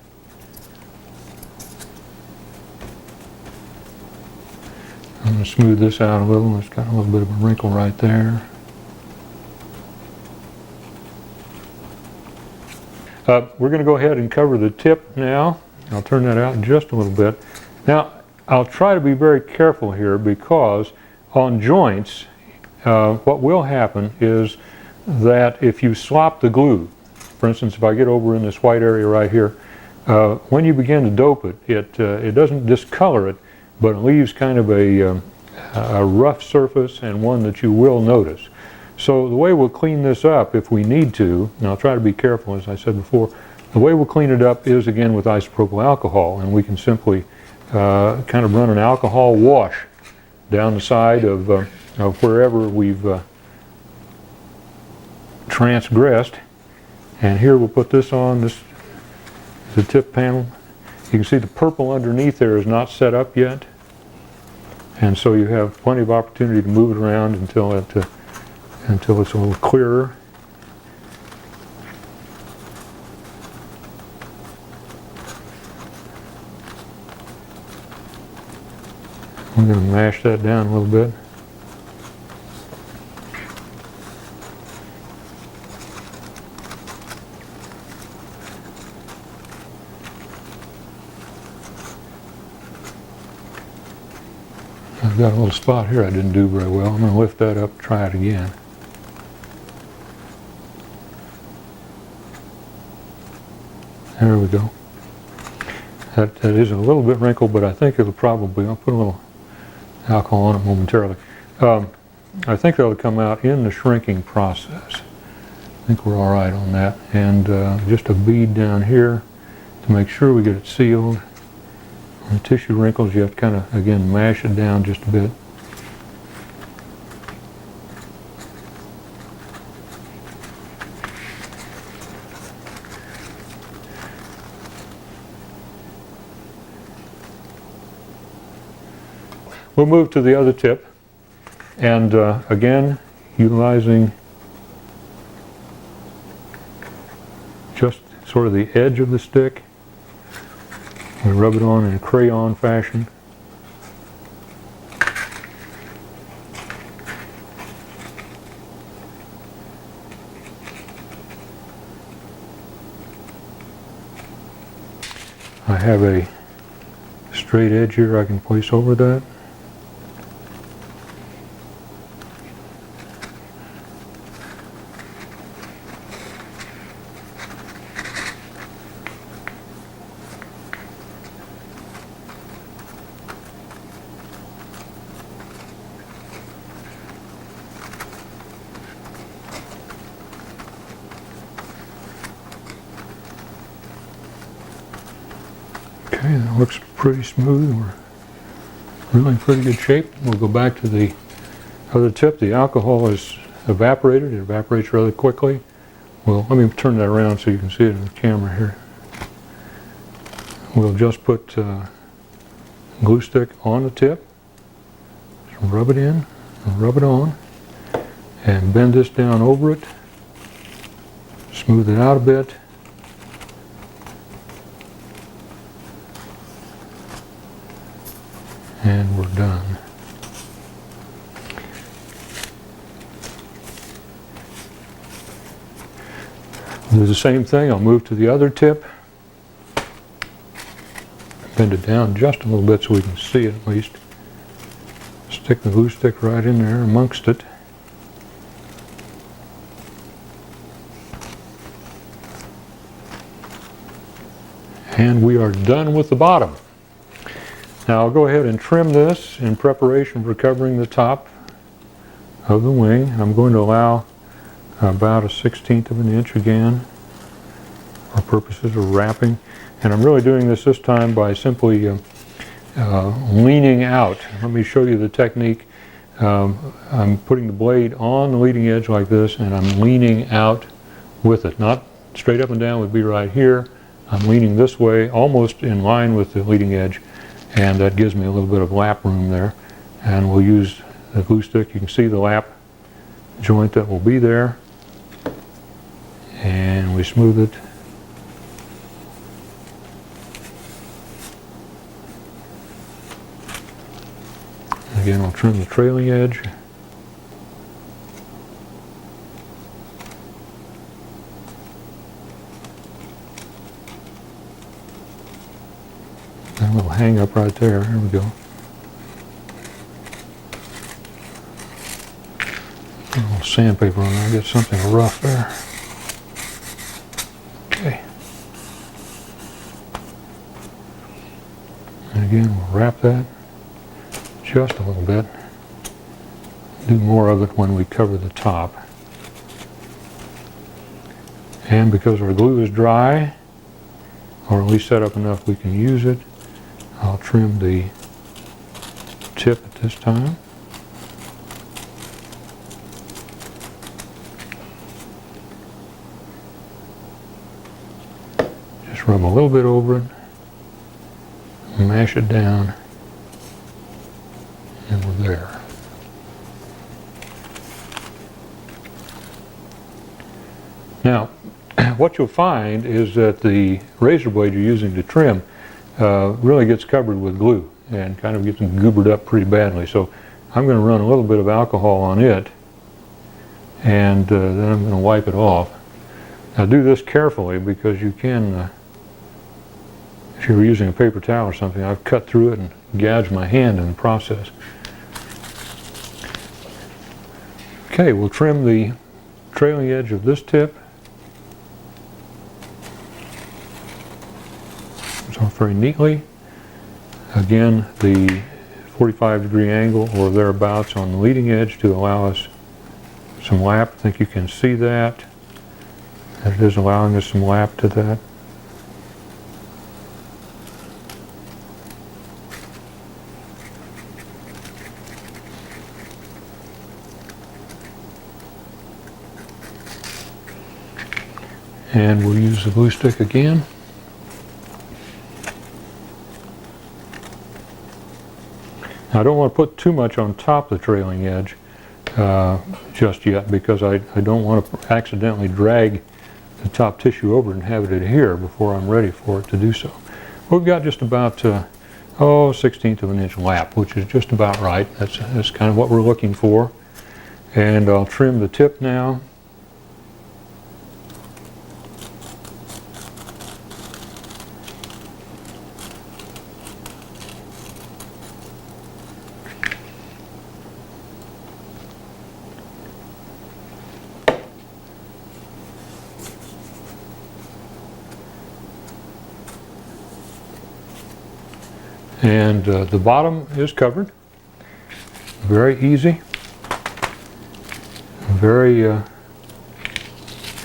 I'm going to smooth this out a little. It's got a little bit of a wrinkle right there. We're going to go ahead and cover the tip now. I'll turn that out in just a little bit. Now, I'll try to be very careful here because on joints, what will happen is that if you slop the glue, for instance, if I get over in this white area right here, when you begin to dope it, it doesn't discolor it, but it leaves kind of a rough surface and one that you will notice. So the way we'll clean this up if we need to, and I'll try to be careful as I said before, the way we'll clean it up is again with isopropyl alcohol, and we can simply kind of run an alcohol wash down the side of wherever we've transgressed. And here we'll put this on. This is the tip panel. You can see the purple underneath there is not set up yet, and so you have plenty of opportunity to move it around until it's a little clearer. I'm going to mash that down a little bit. I've got a little spot here I didn't do very well. I'm going to lift that up and try it again. There we go. That is a little bit wrinkled, but I think it'll probably, I'll put a little alcohol on it momentarily. I think that'll come out in the shrinking process. I think we're all right on that. And just a bead down here to make sure we get it sealed. On the tissue wrinkles, you have to kind of, again, mash it down just a bit. We'll move to the other tip, and again, utilizing just sort of the edge of the stick. We rub it on in a crayon fashion. I have a straight edge here I can place over that. Okay, that looks pretty smooth. We're really in pretty good shape. We'll go back to the other tip. The alcohol is evaporated. It evaporates rather quickly. Well, let me turn that around so you can see it in the camera here. We'll just put glue stick on the tip. Just rub it in and rub it on. And bend this down over it. Smooth it out a bit. And we're done. Do the same thing. I'll move to the other tip. Bend it down just a little bit so we can see it at least. Stick the glue stick right in there amongst it. And we are done with the bottom. Now I'll go ahead and trim this in preparation for covering the top of the wing. I'm going to allow about a 1/16 of an inch again for purposes of wrapping. And I'm really doing this time by simply leaning out. Let me show you the technique. I'm putting the blade on the leading edge like this, and I'm leaning out with it. Not straight up and down would be right here. I'm leaning this way, almost in line with the leading edge. And that gives me a little bit of lap room there. And we'll use the glue stick. You can see the lap joint that will be there. And we smooth it. Again, we'll trim the trailing edge. A little hang up right there. There we go. A little sandpaper on there. Get something rough there. Okay. And again, we'll wrap that just a little bit. Do more of it when we cover the top. And because our glue is dry, or at least set up enough we can use it, I'll trim the tip at this time. Just rub a little bit over it, mash it down, and we're there. Now, what you'll find is that the razor blade you're using to trim really gets covered with glue and kind of gets goobered up pretty badly. So I'm going to run a little bit of alcohol on it, and then I'm going to wipe it off. Now do this carefully, because you can, if you're using a paper towel or something, I've cut through it and gouged my hand in the process. Okay, we'll trim the trailing edge of this tip. It's off very neatly. Again, the 45-degree angle or thereabouts on the leading edge to allow us some lap. I think you can see that. It is allowing us some lap to that. And we'll use the glue stick again. Now, I don't want to put too much on top of the trailing edge just yet, because I don't want to accidentally drag the top tissue over and have it adhere before I'm ready for it to do so. We've got just about 1/16 of an inch lap, which is just about right. That's kind of what we're looking for. And I'll trim the tip now. And the bottom is covered. Very easy. Very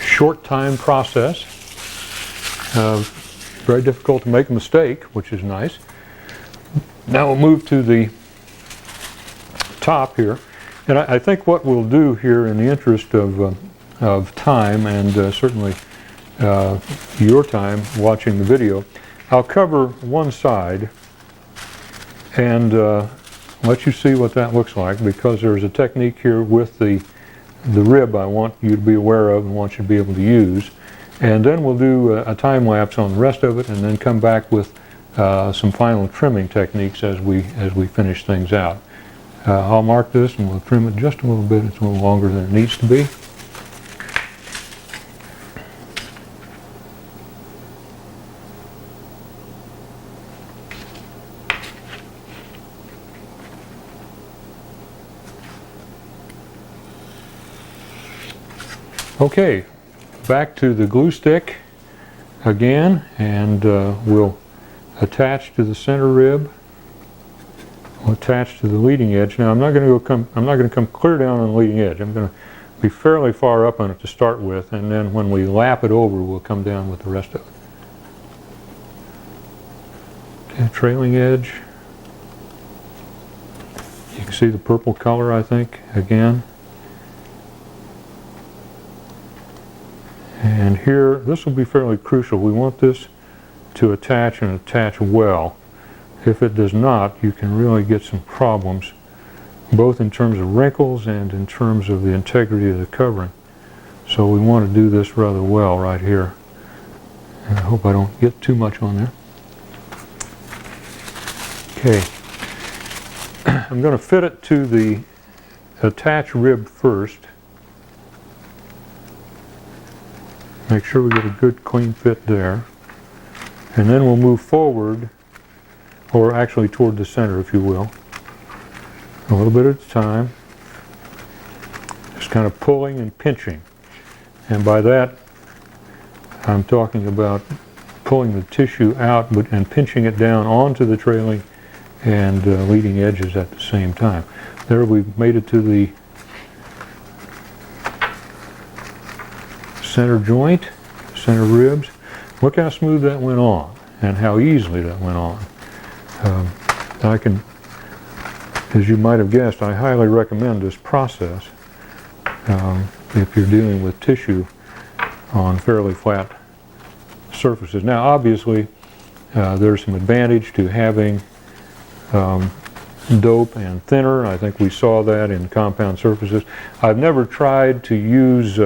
short time process. Very difficult to make a mistake, which is nice. Now we'll move to the top here. And I think what we'll do here, in the interest of time and certainly your time watching the video, I'll cover one side and let you see what that looks like, because there's a technique here with the rib I want you to be aware of and want you to be able to use. And then we'll do a time lapse on the rest of it, and then come back with some final trimming techniques as we finish things out. I'll mark this and we'll trim it just a little bit. It's a little longer than it needs to be. Okay, back to the glue stick again, and we'll attach to the center rib. We'll attach to the leading edge. Now I'm not going to come clear down on the leading edge. I'm going to be fairly far up on it to start with, and then when we lap it over, we'll come down with the rest of it. Okay, trailing edge. You can see the purple color, I think, again. And here, this will be fairly crucial. We want this to attach and attach well. If it does not, you can really get some problems, both in terms of wrinkles and in terms of the integrity of the covering. So we want to do this rather well right here. And I hope I don't get too much on there. Okay. I'm going to fit it to the attach rib first. Make sure we get a good clean fit there. And then we'll move forward, or actually toward the center, if you will. A little bit at a time. Just kind of pulling and pinching. And by that, I'm talking about pulling the tissue out and pinching it down onto the trailing and leading edges at the same time. There, we've made it to the center joint, center ribs. Look how smooth that went on, and how easily that went on. I can, as you might have guessed, I highly recommend this process if you're dealing with tissue on fairly flat surfaces. Now, obviously, there's some advantage to having dope and thinner. I think we saw that in compound surfaces. I've never tried to use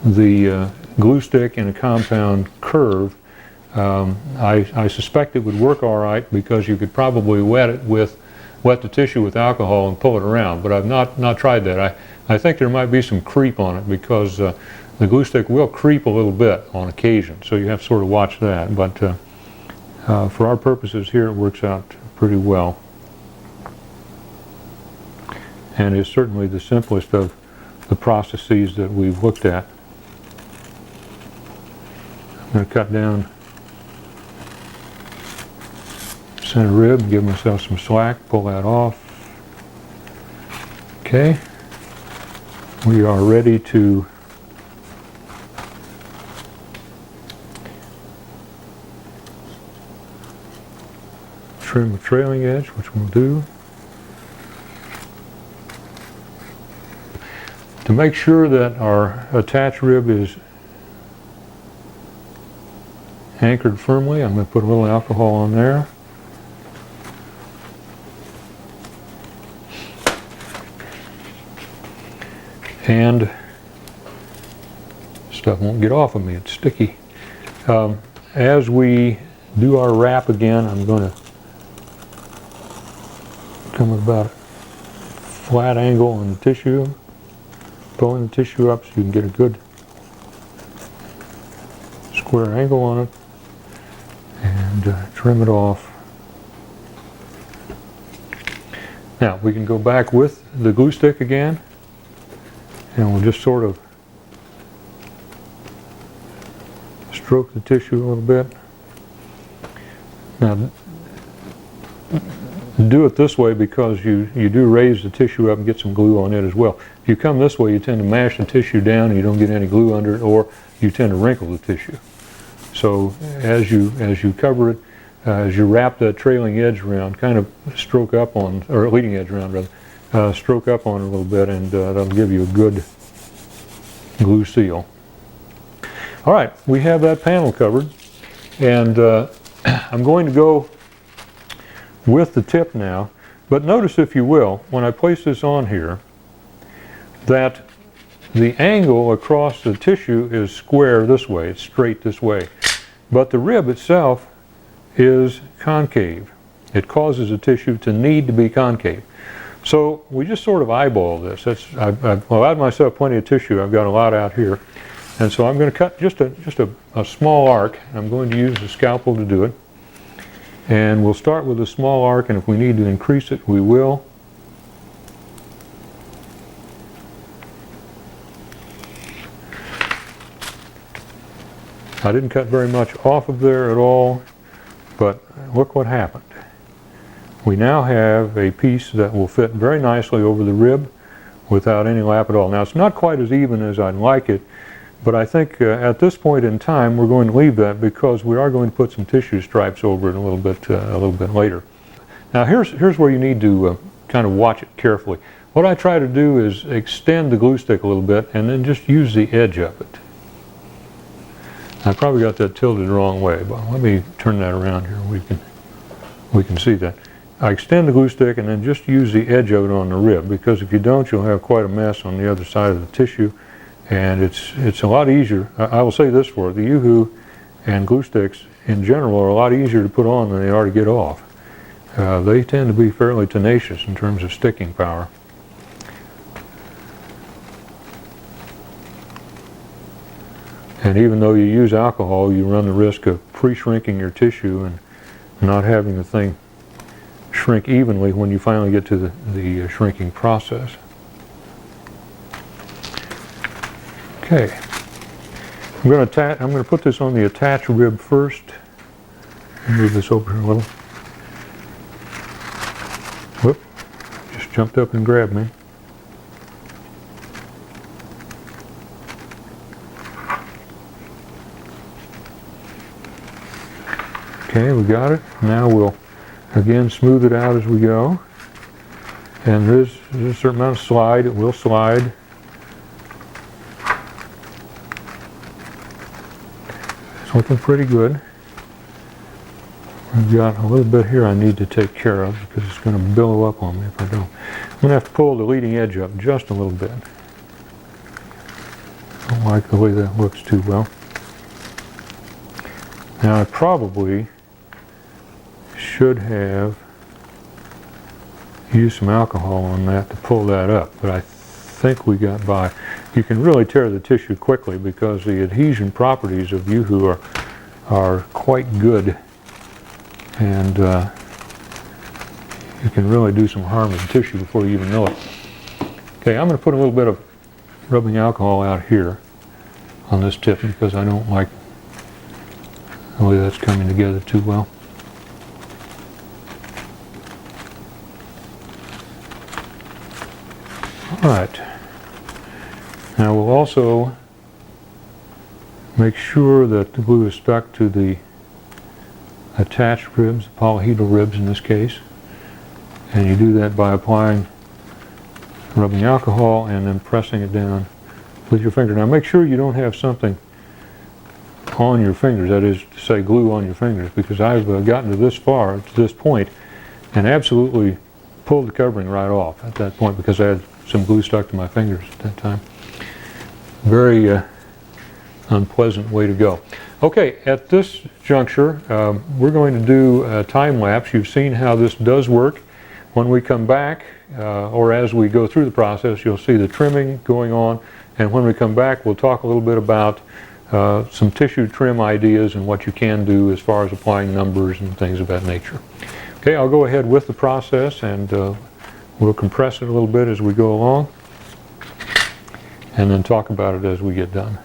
the glue stick in a compound curve. I suspect it would work all right, because you could probably wet the tissue with alcohol and pull it around, but I've not tried that. I think there might be some creep on it, because the glue stick will creep a little bit on occasion, so you have to sort of watch that. But for our purposes here, it works out pretty well. and is certainly the simplest of the processes that we've looked at. I'm going to cut down center rib, give myself some slack, pull that off. Okay, we are ready to trim the trailing edge, which we'll do. To make sure that our attached rib is anchored firmly, I'm going to put a little alcohol on there. And stuff won't get off of me, it's sticky. As we do our wrap again, I'm going to come with about a flat angle on the tissue, pulling the tissue up so you can get a good square angle on it, and trim it off. Now we can go back with the glue stick again, and we'll just sort of stroke the tissue a little bit. Now do it this way because you do raise the tissue up and get some glue on it as well. If you come this way, you tend to mash the tissue down and you don't get any glue under it, or you tend to wrinkle the tissue. So as you cover it, as you wrap that trailing edge around, kind of stroke up on, or leading edge around rather, stroke up on it a little bit, and that'll give you a good glue seal. All right, we have that panel covered, and I'm going to go with the tip now, but notice, if you will, when I place this on here, that the angle across the tissue is square this way, it's straight this way, but the rib itself is concave. It causes the tissue to need to be concave. So we just sort of eyeball this. I've allowed myself plenty of tissue. I've got a lot out here, and so I'm going to cut just a small arc. I'm going to use the scalpel to do it. And we'll start with a small arc, and if we need to increase it, we will. I didn't cut very much off of there at all, but look what happened. We now have a piece that will fit very nicely over the rib without any lap at all. Now, it's not quite as even as I'd like it, but I think at this point in time we're going to leave that because we are going to put some tissue stripes over it a little bit later. Now here's where you need to kind of watch it carefully. What I try to do is extend the glue stick a little bit and then just use the edge of it. I probably got that tilted the wrong way, but let me turn that around here. We can see that. I extend the glue stick and then just use the edge of it on the rib, because if you don't, you'll have quite a mess on the other side of the tissue. And it's a lot easier. I will say this for it, the Yoo-Hoo and glue sticks in general are a lot easier to put on than they are to get off. They tend to be fairly tenacious in terms of sticking power. And even though you use alcohol, you run the risk of pre-shrinking your tissue and not having the thing shrink evenly when you finally get to the shrinking process. Okay, I'm going to put this on the attached rib first. Move this over here a little. Whoop! Just jumped up and grabbed me. Okay, we got it. Now we'll again smooth it out as we go. And there's a certain amount of slide. It will slide. It's looking pretty good. I've got a little bit here I need to take care of because it's going to billow up on me if I don't. I'm going to have to pull the leading edge up just a little bit. I don't like the way that looks too well. Now I probably should have used some alcohol on that to pull that up, but I think we got by. You can really tear the tissue quickly because the adhesion properties of Yoo-Hoo are quite good, and you can really do some harm to the tissue before you even know it. Okay, I'm going to put a little bit of rubbing alcohol out here on this tip because I don't like the way that's coming together too well. All right. Now we'll also make sure that the glue is stuck to the attached ribs, the polyhedral ribs in this case. And you do that by applying rubbing alcohol and then pressing it down with your finger. Now make sure you don't have something on your fingers, that is to say glue on your fingers, because I've gotten to this far, to this point, and absolutely pulled the covering right off at that point because I had some glue stuck to my fingers at that time. Very unpleasant way to go. Okay, at this juncture, we're going to do a time lapse. You've seen how this does work. When we come back, or as we go through the process, you'll see the trimming going on, and when we come back, we'll talk a little bit about some tissue trim ideas and what you can do as far as applying numbers and things of that nature. Okay, I'll go ahead with the process, and we'll compress it a little bit as we go along, and then talk about it as we get done.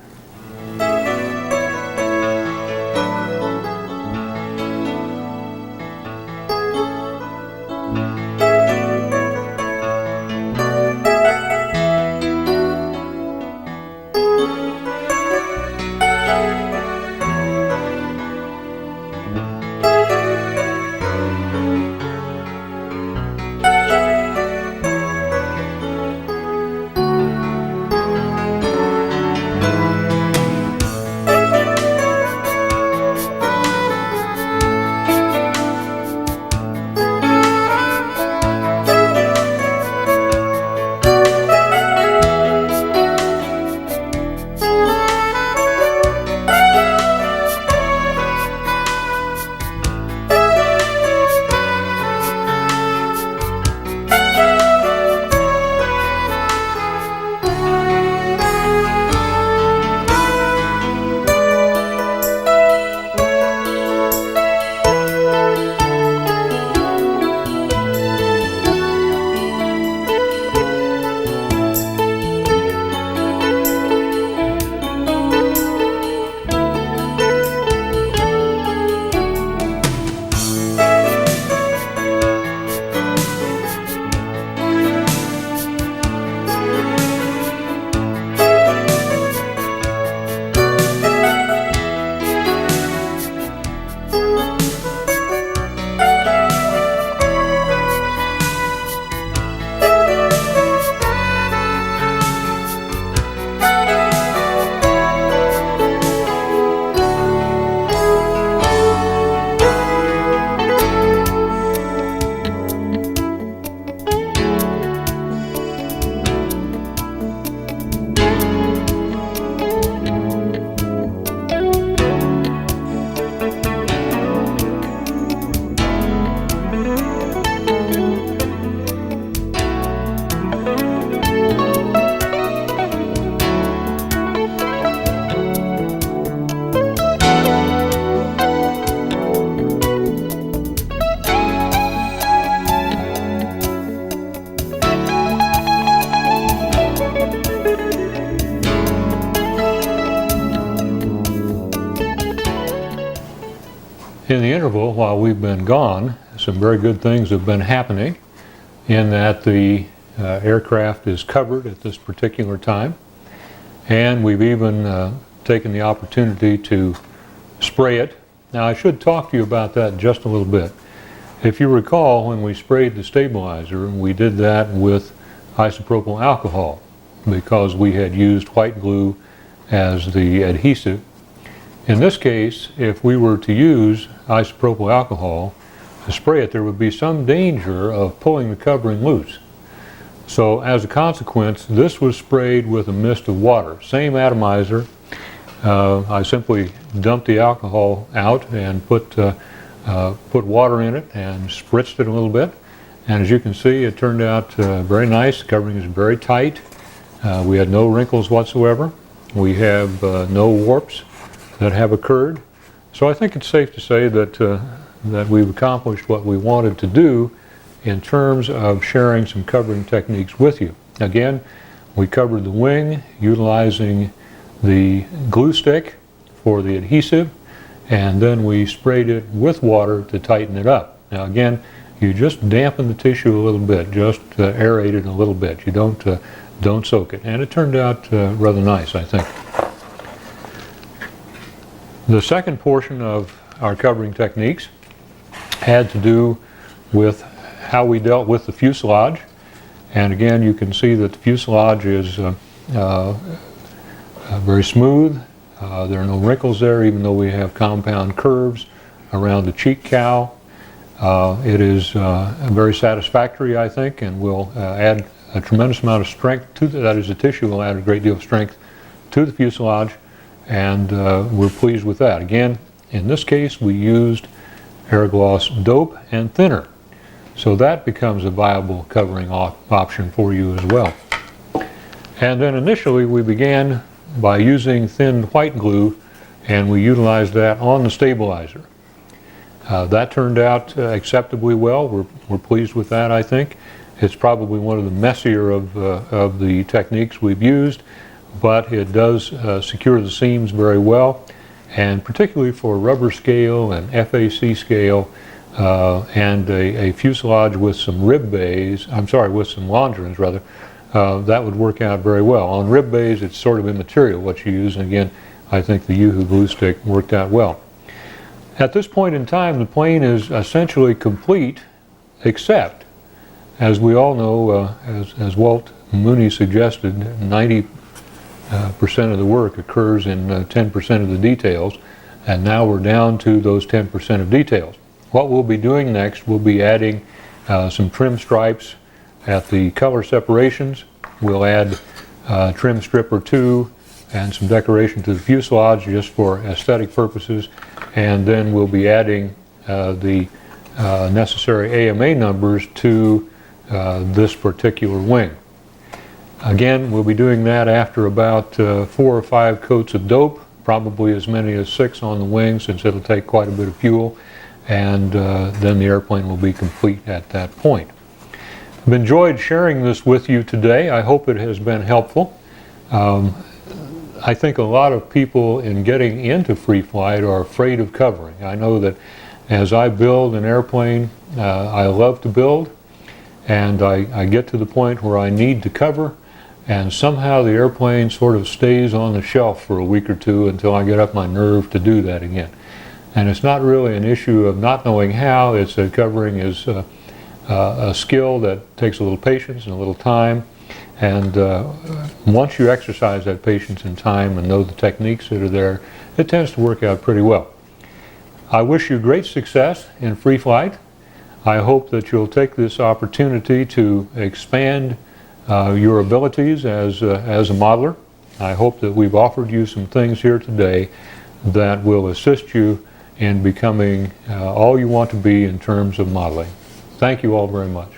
In the interval, while we've been gone, some very good things have been happening in that the aircraft is covered at this particular time, and we've even taken the opportunity to spray it. Now I should talk to you about that just a little bit. If you recall, when we sprayed the stabilizer, we did that with isopropyl alcohol because we had used white glue as the adhesive. In this case, if we were to use isopropyl alcohol to spray it, there would be some danger of pulling the covering loose. So as a consequence, this was sprayed with a mist of water. Same atomizer. I simply dumped the alcohol out and put water in it and spritzed it a little bit. And as you can see, it turned out very nice. The covering is very tight. We had no wrinkles whatsoever. We have no warps that have occurred. So I think it's safe to say that that we've accomplished what we wanted to do in terms of sharing some covering techniques with you. Again, we covered the wing utilizing the glue stick for the adhesive, and then we sprayed it with water to tighten it up. Now again, you just dampen the tissue a little bit, just aerate it a little bit. You don't soak it, and it turned out rather nice, I think. The second portion of our covering techniques had to do with how we dealt with the fuselage. And again, you can see that the fuselage is very smooth. There are no wrinkles there, even though we have compound curves around the cheek cowl. It is very satisfactory, I think, and will add a tremendous amount of strength to that is, the tissue will add a great deal of strength to the fuselage, and we're pleased with that. Again, in this case, we used Aerogloss dope and thinner, so that becomes a viable covering option for you as well. And then initially we began by using thin white glue, and we utilized that on the stabilizer. That turned out acceptably well. We're pleased with that, I think. It's probably one of the messier of the techniques we've used, but it does secure the seams very well, and particularly for rubber scale and FAC scale and a fuselage with some rib bays, with some longerons rather, that would work out very well. On rib bays, it's sort of immaterial what you use, and again, I think the Yoo-Hoo glue stick worked out well. At this point in time, the plane is essentially complete, except, as we all know, as Walt Mooney suggested, 90% of the work occurs in 10% of the details, and now we're down to those 10% of details. What we'll be doing next, we'll be adding some trim stripes at the color separations. We'll add a trim strip or two and some decoration to the fuselage just for aesthetic purposes, and then we'll be adding the necessary AMA numbers to this particular wing. Again, we'll be doing that after about 4 or 5 coats of dope, probably as many as 6 on the wing, since it'll take quite a bit of fuel, and then the airplane will be complete at that point. I've enjoyed sharing this with you today. I hope it has been helpful. I think a lot of people in getting into free flight are afraid of covering. I know that as I build an airplane, I love to build, and I get to the point where I need to cover, and somehow the airplane sort of stays on the shelf for a week or two until I get up my nerve to do that again. And it's not really an issue of not knowing how. It's that covering is a skill that takes a little patience and a little time, and once you exercise that patience and time and know the techniques that are there, it tends to work out pretty well. I wish you great success in free flight. I hope that you'll take this opportunity to expand your abilities as a modeler. I hope that we've offered you some things here today that will assist you in becoming all you want to be in terms of modeling. Thank you all very much.